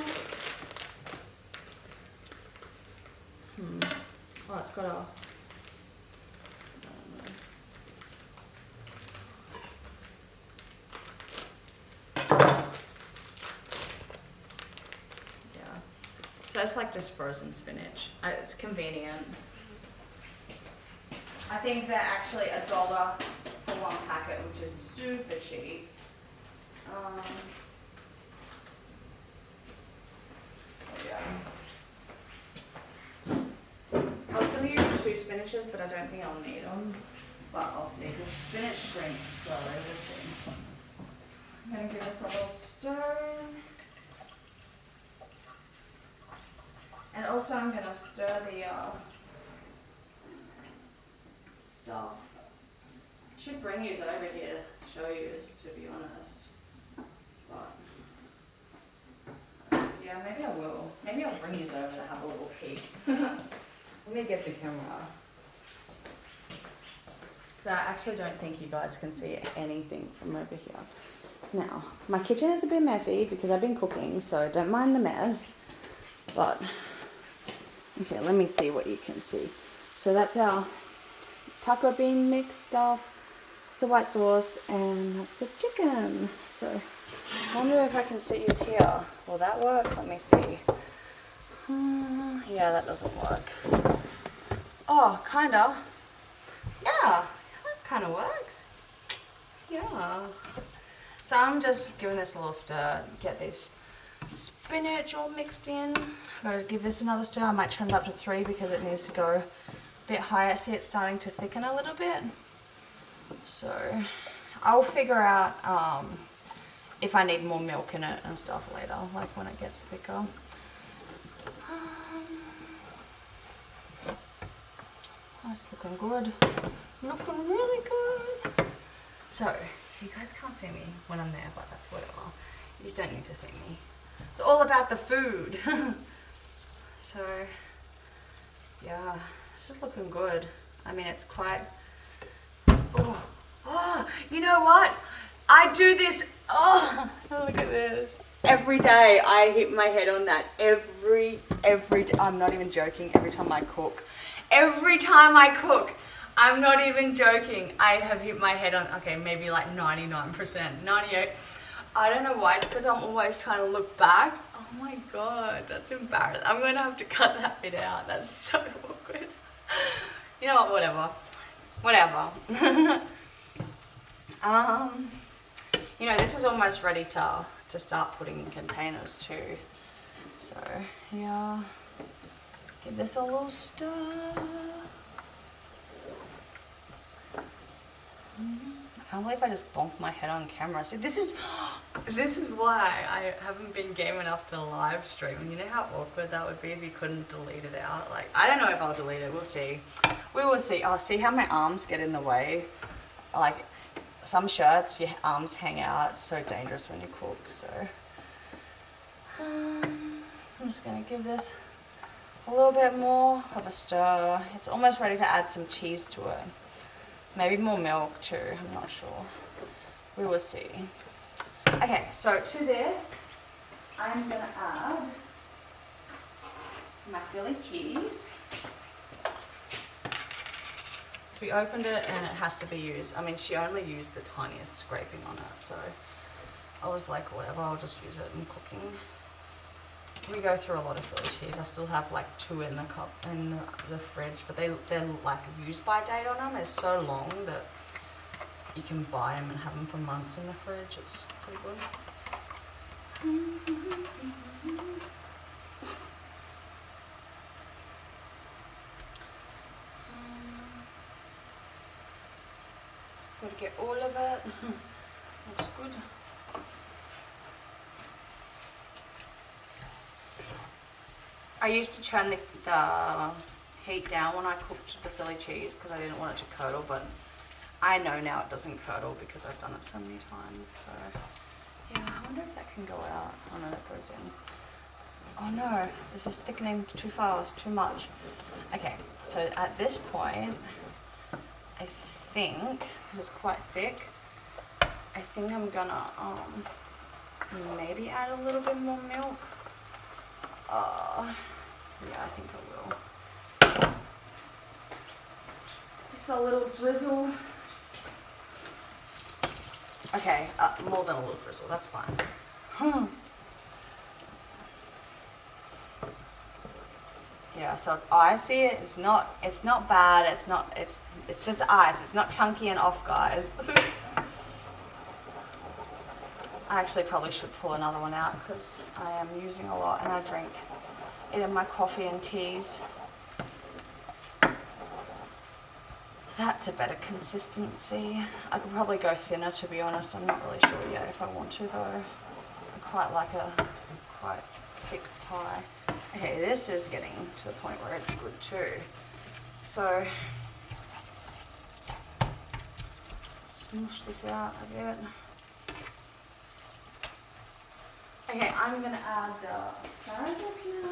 Oh, it's got a... Yeah. So it's like just frozen spinach. It's convenient. I think they're actually $1 for 1 packet, which is super cheap. So yeah. I was going to use 2 spinaches, but I don't think I'll need them. But I'll see, because spinach shrinks, so we'll see. I'm going to give this a little stir. And also I'm going to stir the stuff. should bring you over here to show you this, to be honest. But yeah, maybe I will. Maybe I'll bring you over to have a little peek. Let me get the camera. Because I actually don't think you guys can see anything from over here. Now, my kitchen is a bit messy because I've been cooking, so don't mind the mess. But, okay, let me see what you can see. So that's our taco bean mix stuff. It's the white sauce, and that's the chicken. So, I wonder if I can sit you here. Will that work? Let me see. Yeah, that doesn't work. Oh, kinda. Yeah, that kinda works. Yeah. So I'm just giving this a little stir, get this spinach all mixed in. I'm going to give this another stir. I might turn it up to 3 because it needs to go a bit higher. See, it's starting to thicken a little bit. So I'll figure out if I need more milk in it and stuff later, like when it gets thicker. That's looking good. Looking really good. So, you guys can't see me when I'm there, but that's whatever. You just don't need to see me. It's all about the food. So, yeah, it's just looking good. I mean, it's quite... Oh, you know what? I do this... Oh, look at this. Every day I hit my head on that. Every day. I'm not even joking. Every time I cook. Every time I cook. I'm not even joking. I have hit my head on, okay, maybe like 99%, 98. I don't know why. It's because I'm always trying to look back. Oh my God, that's embarrassing. I'm going to have to cut that bit out. That's so awkward. You know what, whatever. You know, this is almost ready to start putting in containers too. So, yeah. Give this a little stir. I can't believe I just bonked my head on camera. See, this is why I haven't been game enough to live stream. And you know how awkward that would be if you couldn't delete it out? Like, I don't know if I'll delete it. We'll see. We will see. Oh, see how my arms get in the way? Like, some shirts, your arms hang out. It's so dangerous when you cook. So, I'm just going to give this a little bit more of a stir. It's almost ready to add some cheese to it. Maybe more milk too, I'm not sure. We will see. Okay, so to this, I'm gonna add my Philly cheese. So we opened it and it has to be used. I mean, she only used the tiniest scraping on it, so I was like, whatever, I'll just use it in cooking. We go through a lot of Philly cheese. I still have like 2 in the cup in the fridge, but they're like use by date on them. They're so long that you can buy them and have them for months in the fridge. It's pretty good. Got to get all of it. Looks good. I used to turn the heat down when I cooked the Philly cheese because I didn't want it to curdle, but I know now it doesn't curdle because I've done it so many times. So yeah, I wonder if that can go out. Oh no, that goes in. Oh no, this is thickening too fast, too much. Okay, so at this point, I think, because it's quite thick, I think I'm gonna maybe add a little bit more milk. Yeah, I think I will. Just a little drizzle. Okay, more than a little drizzle, that's fine. Yeah, so it's icy. It's not bad. It's just ice. It's not chunky and off, guys. I actually probably should pull another one out because I am using a lot and I drink it in my coffee and teas. That's a better consistency. I could probably go thinner, to be honest. I'm not really sure yet if I want to though. I quite like a quite thick pie. Okay, this is getting to the point where it's good too. So smush this out a bit. Okay, I'm gonna add the asparagus now.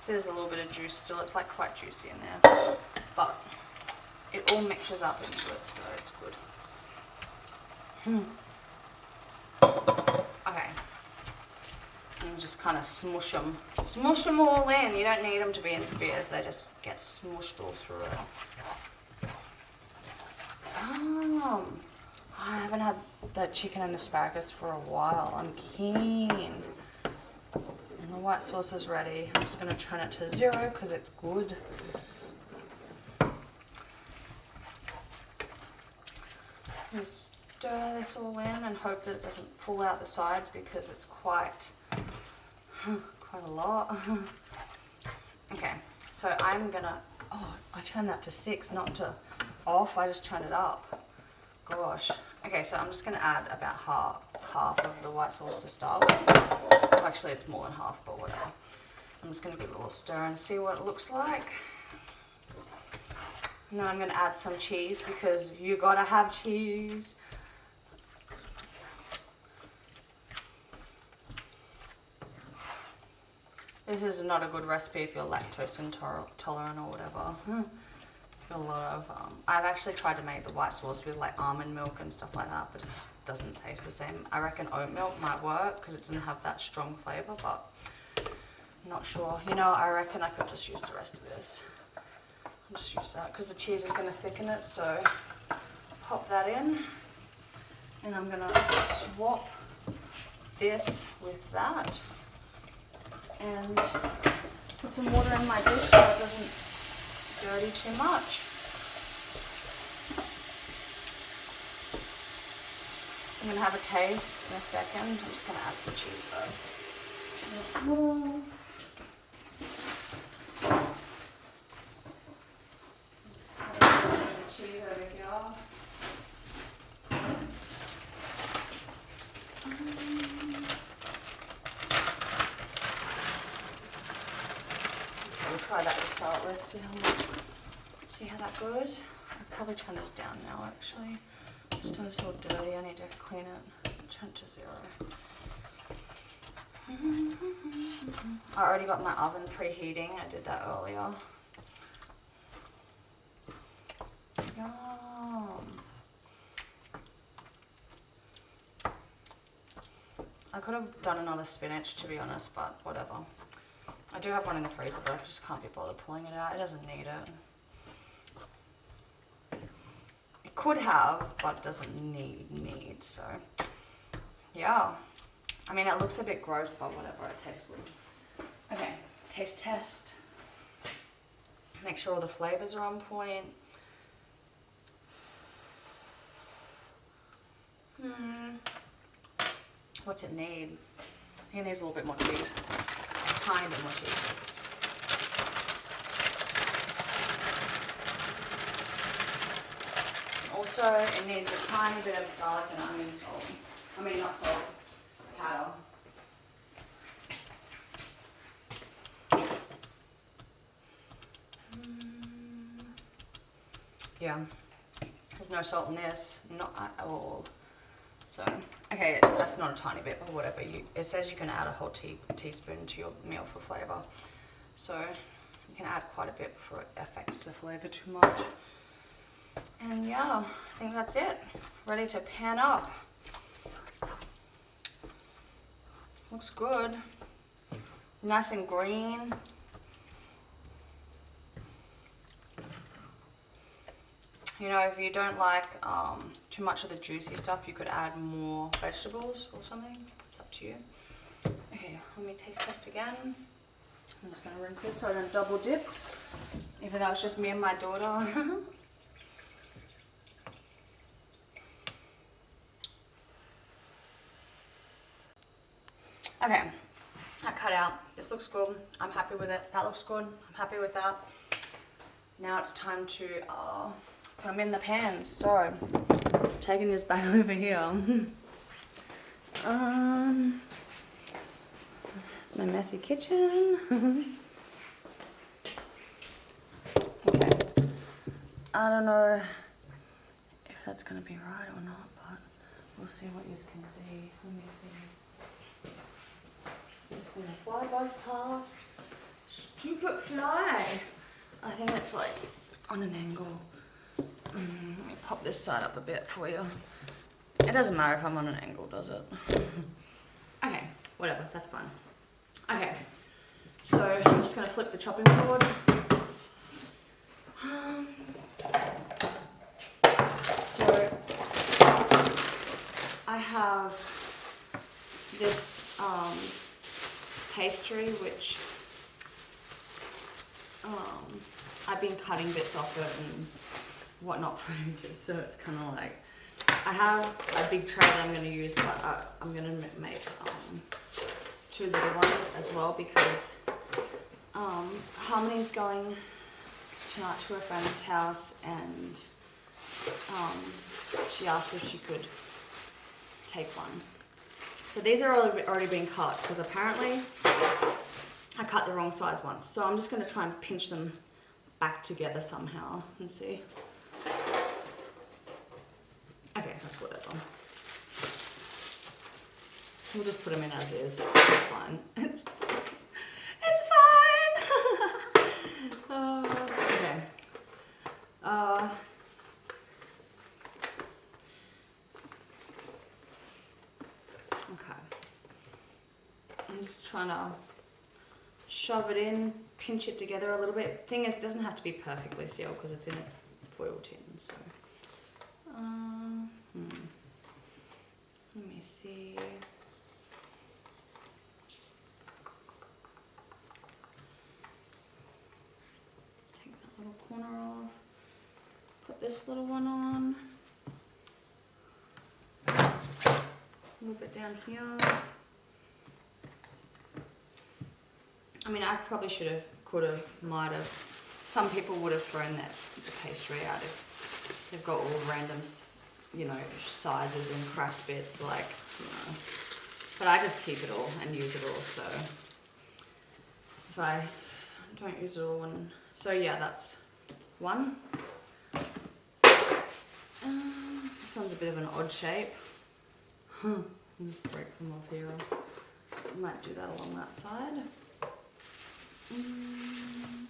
So there's a little bit of juice still, it's like quite juicy in there, but it all mixes up into it, so it's good. Okay, and just kind of smush them all in. You don't need them to be in spears, they just get smushed all through it. I haven't had the chicken and asparagus for a while. I'm keen. And the white sauce is ready. I'm just going to turn it to 0 because it's good. Just going to stir this all in and hope that it doesn't fall out the sides because it's quite a lot. Okay, so I'm going to, I turned that to 6, not to off. I just turned it up. Gosh. Okay, so I'm just going to add about half of the white sauce to start with. Actually, it's more than half, but whatever. I'm just going to give it a little stir and see what it looks like. And then I'm going to add some cheese because you got to have cheese. This is not a good recipe if you're lactose intolerant or whatever. It's got a lot of, I've actually tried to make the white sauce with like almond milk and stuff like that, but it just doesn't taste the same. I reckon oat milk might work because it doesn't have that strong flavour, but I'm not sure. You know, I reckon I could just use the rest of this. I'll just use that because the cheese is going to thicken it, so pop that in. And I'm going to swap this with that and put some water in my dish so it doesn't dirty too much. I'm going to have a taste in a second. I'm just going to add some cheese first. Just add the cheese over here. We'll try that to start with, see how that goes. I'll probably turn this down now actually. The stove's all dirty, I need to clean it. Turn it to 0. I already got my oven preheating, I did that earlier. Yum. I could have done another spinach to be honest, but whatever. I do have one in the freezer, but I just can't be bothered pulling it out. It doesn't need it. It could have, but it doesn't need, so yeah. I mean, it looks a bit gross, but whatever, it tastes good. Okay, taste test. Make sure all the flavors are on point. What's it need? I think it needs a little bit more cheese. Tiny bit more cheese. Also, it needs a tiny bit of garlic and onion salt. I mean, not salt, powder. Yeah, there's no salt in this, not at all. So, okay, that's not a tiny bit, but whatever. It says you can add a whole teaspoon to your meal for flavour. So, you can add quite a bit before it affects the flavour too much. And yeah, I think that's it. Ready to pan up. Looks good. Nice and green. You know, if you don't like too much of the juicy stuff, you could add more vegetables or something. It's up to you. Okay, let me taste test again. I'm just going to rinse this so I don't double dip. Even though it's just me and my daughter. Okay, I cut out. This looks good. I'm happy with it. That looks good. I'm happy with that. Now it's time to I'm in the pans, so taking this back over here. It's my messy kitchen. Okay. I don't know if that's gonna be right or not, but we'll see what you can see. Let me see. Just gonna fly buzz past. Stupid fly. I think it's like on an angle. Let me pop this side up a bit for you. It doesn't matter if I'm on an angle, does it? Okay, whatever, that's fine. Okay, so I'm just gonna flip the chopping board. So I have this pastry which I've been cutting bits off it and whatnot for ages, so it's kind of like I have a big tray that I'm going to use, but I'm going to make 2 little ones as well because Harmony's going tonight to a friend's house and she asked if she could take one. So these are already being cut because apparently I cut the wrong size once. So I'm just going to try and pinch them back together somehow and see. Okay, that's whatever. We'll just put them in as is. It's fine. It's fine. Okay. Okay. I'm just trying to shove it in, pinch it together a little bit. Thing is, it doesn't have to be perfectly sealed because it's in a foil tin. So, let me see. Take that little corner off. Put this little one on. A little bit down here. I mean, I probably should have, could have, might have. Some people would have thrown the pastry out if they've got all random, you know, sizes and cracked bits, like, you know. But I just keep it all and use it all, so if I don't use it all, so yeah, that's one. This one's a bit of an odd shape. Let's break them off here. I might do that along that side. And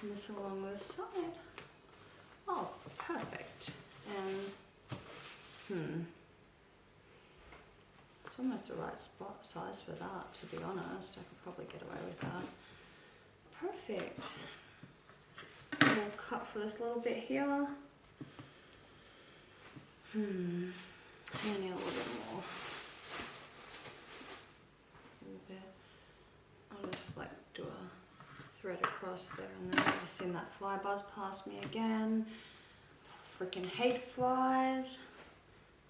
this along this side. Oh, perfect. And it's almost the right size for that, to be honest. I could probably get away with that. Perfect. And we'll cut for this little bit here. I need a little bit more. A little bit. I'll just like do a thread across there and then I just seen that fly buzz past me again. Freaking hate flies.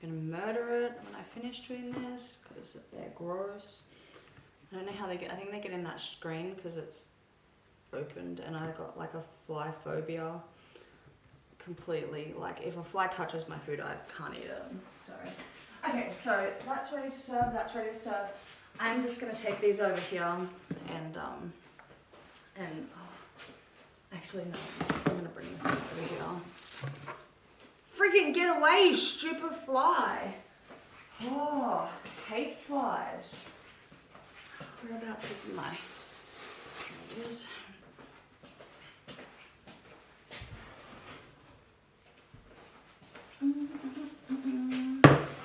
I'm gonna murder it when I finish doing this because they're gross. I don't know how they get, I think they get in that screen because it's opened and I got like a fly phobia. Completely, like if a fly touches my food I can't eat it. So okay, so that's ready to serve, that's ready to serve. I'm just gonna take these over here and actually no, I'm gonna bring this over here. Freaking get away, you stupid fly. Oh, hate flies. Whereabouts is my, here it is.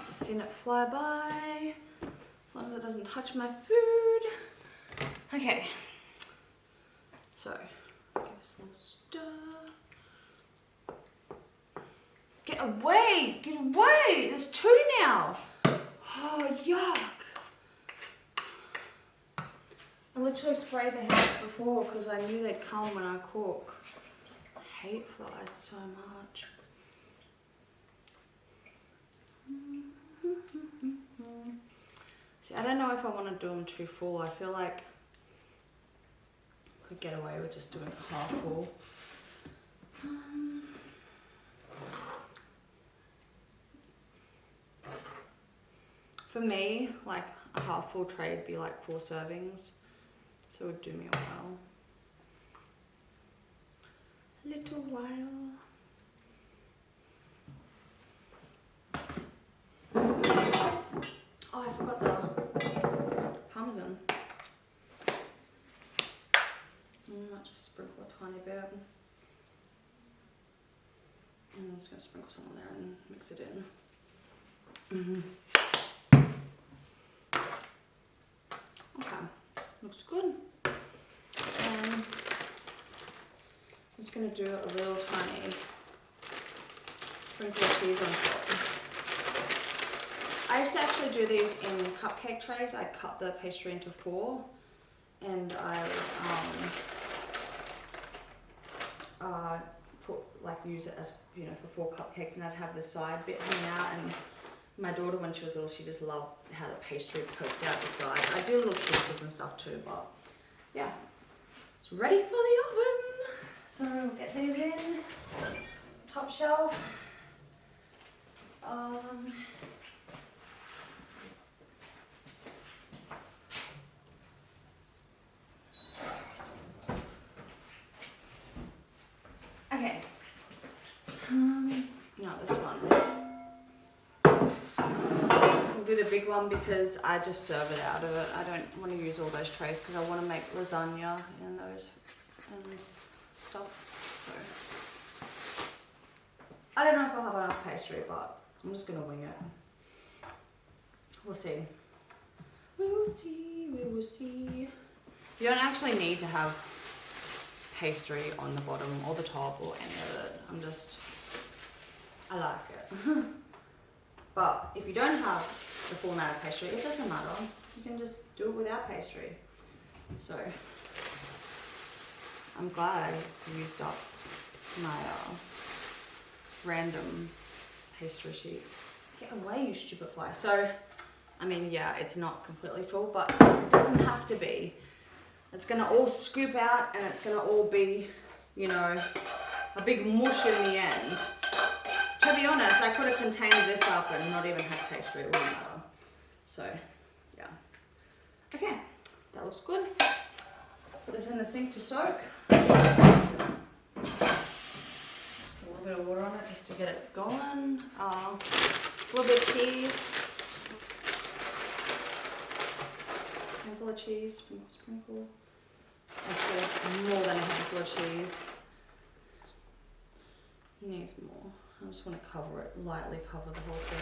Just seen it fly by, as long as it doesn't touch my food. Okay, so give us a little stir. Get away, get away, there's 2 now. Oh, yuck. I literally sprayed the house before because I knew they'd come when I cook. I hate flies so much. See, I don't know if I want to do them too full. I feel like I could get away with just doing it half full. for me, like a half full tray would be like 4 servings. So it would do me a while. A little while. Oh, I forgot the parmesan. I might just sprinkle a tiny bit. And I'm just going to sprinkle some on there and mix it in. Okay, looks good. And I'm just going to do a little tiny sprinkle of cheese on top. I used to actually do these in cupcake trays. I cut the pastry into 4 and I use it as, you know, for 4 cupcakes, and I'd have the side bit hanging out. And my daughter, when she was little, she just loved how the pastry poked out the side. I do little pictures and stuff too, but yeah, it's ready for the oven. So we'll get these in, top shelf. Okay. Not this one. We'll do the big one because I just serve it out of it. I don't want to use all those trays because I want to make lasagna and those and stuff. So I don't know if I'll have enough pastry, but I'm just gonna wing it. We'll see. We will see. We will see. You don't actually need to have pastry on the bottom or the top or any of it. I like it. But if you don't have the full amount of pastry, it doesn't matter. You can just do it without pastry. So I'm glad I used up my random pastry sheets. Get away, you stupid fly. So, I mean, yeah, it's not completely full, but it doesn't have to be. It's gonna all scoop out and it's gonna all be, you know, a big mush in the end. To be honest, I could have contained this up and not even had pastry, it wouldn't matter. So, yeah. Okay, that looks good. Put this in the sink to soak. Just a little bit of water on it just to get it going. A little bit of cheese. Handful of cheese, sprinkle, sprinkle. Actually, more than a handful of cheese. Needs more. I just want to cover it, lightly cover the whole thing.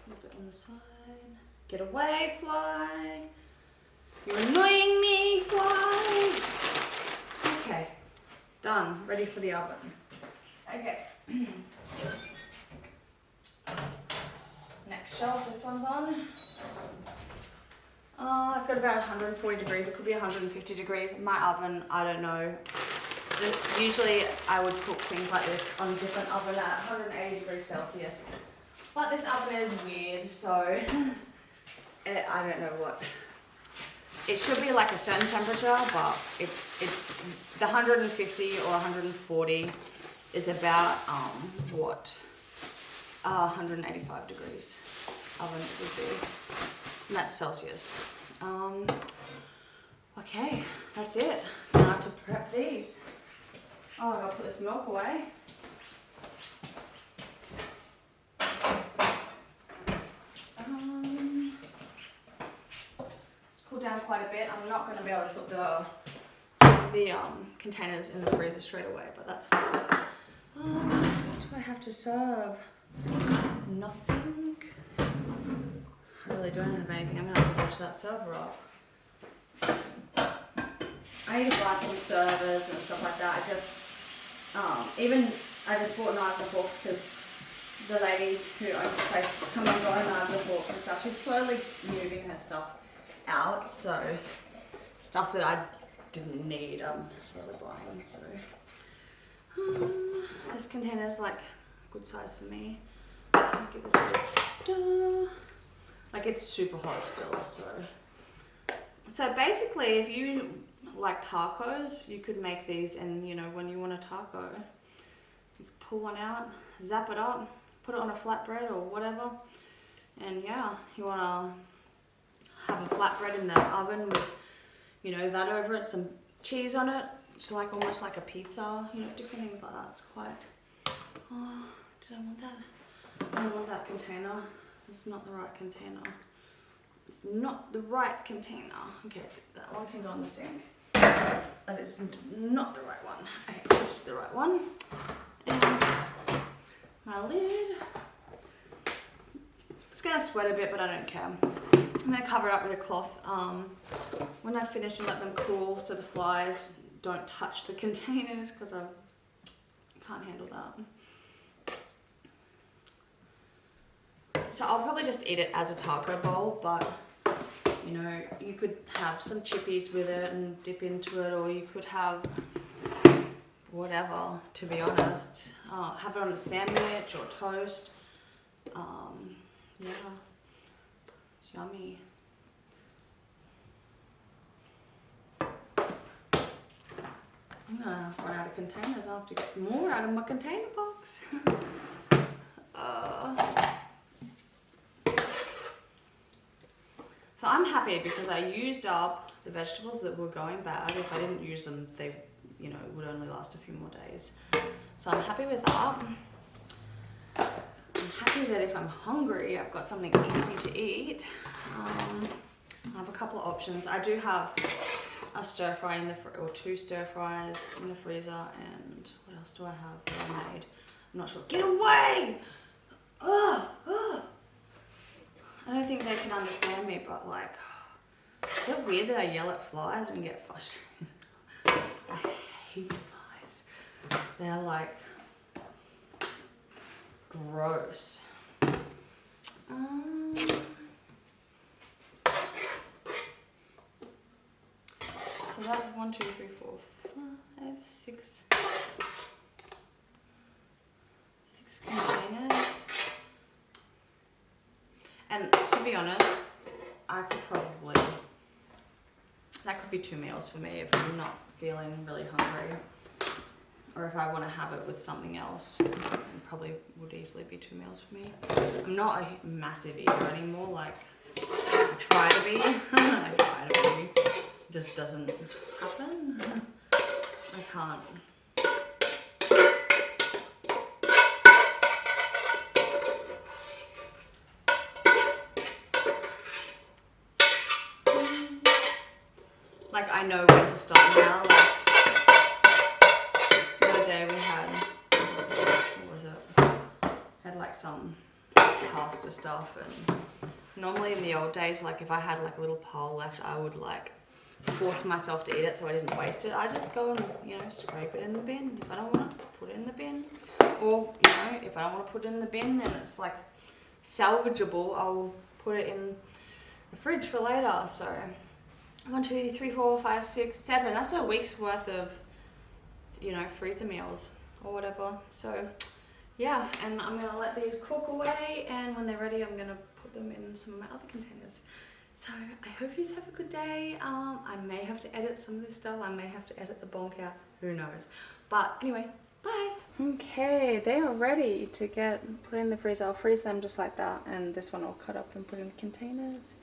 A little bit on the side. Get away, fly. You're annoying me, fly. Okay, done. Ready for the oven. Okay. Next shelf, this one's on. I've got about 140 degrees. It could be 150 degrees. My oven, I don't know. Usually I would cook things like this on a different oven at 180 degrees Celsius. But this oven is weird, so I don't know what. It should be like a certain temperature, but the 150 or 140 is about what 185 degrees oven it would be. And that's Celsius. Okay, that's it. Now to prep these. Oh, I gotta put this milk away. It's cooled down quite a bit. I'm not gonna be able to put the containers in the freezer straight away, but that's fine. What do I have to serve? Nothing. I really don't have anything. I'm gonna have to wash that server up. I need to buy some servers and stuff like that. I just bought knives and forks because the lady who owns the place come and buy knives and forks and stuff. She's slowly moving her stuff out, so stuff that I didn't need, I'm slowly buying. So this container is like good size for me. So I'll give this a little stir. Like it's super hot still, so basically if you like tacos, you could make these, and you know, when you want a taco, you pull one out, zap it up, put it on a flatbread or whatever, And yeah, you want to have a flatbread in the oven with, you know, that over it, some cheese on it. It's like almost like a pizza, you know, different things like that. It's quite, oh, did I want that? I don't want that container. It's not the right container. It's not the right container. Okay, that one can go in the sink. That is not the right one. Okay, this is the right one. And my lid. It's gonna sweat a bit, but I don't care. I'm gonna cover it up with a cloth when I finish and let them cool so the flies don't touch the containers, because I can't handle that. So I'll probably just eat it as a taco bowl, but you know, you could have some chippies with it and dip into it, or you could have whatever, to be honest. Have it on a sandwich or toast. Yeah, it's yummy. I'm gonna run out of containers. I'll have to get more out of my container box. So I'm happy because I used up the vegetables that were going bad. If I didn't use them, they, you know, would only last a few more days. So I'm happy with that. I'm happy that if I'm hungry, I've got something easy to eat. I have a couple of options. I do have a stir fry in the or 2 stir fries in the freezer, and what else do I have that I made? I'm not sure. Get away! Ugh, ugh. I don't think they can understand me, but like, is it weird that I yell at flies and get frustrated? I hate flies. They're like gross. So that's 1, 2, 3, 4, 5, 6 containers. And to be honest, I could probably, that could be 2 meals for me if I'm not feeling really hungry, or if I want to have it with something else. It probably would easily be 2 meals for me. I'm not a massive eater anymore, like I try to be. I try to be. It just doesn't happen. I can't. Like, I know when to stop now. Like, the other day we had, what was it? Had like some pasta stuff, and normally in the old days, like if I had like a little pile left, I would like force myself to eat it so I didn't waste it. I just go and, you know, scrape it in the bin. If I don't want to put it in the bin, or, you know, if I don't want to put it in the bin, then it's like salvageable. I'll put it in the fridge for later. So 1, 2, 3, 4, 5, 6, 7. That's a week's worth of, you know, freezer meals or whatever. So yeah, and I'm gonna let these cook away, and when they're ready, I'm gonna put them in some of my other containers. So I hope you have a good day. I may have to edit some of this stuff. I may have to edit the bonk out. Who knows? But anyway, bye. Okay, they are ready to get put in the freezer. I'll freeze them just like that, and this one I'll cut up and put in containers.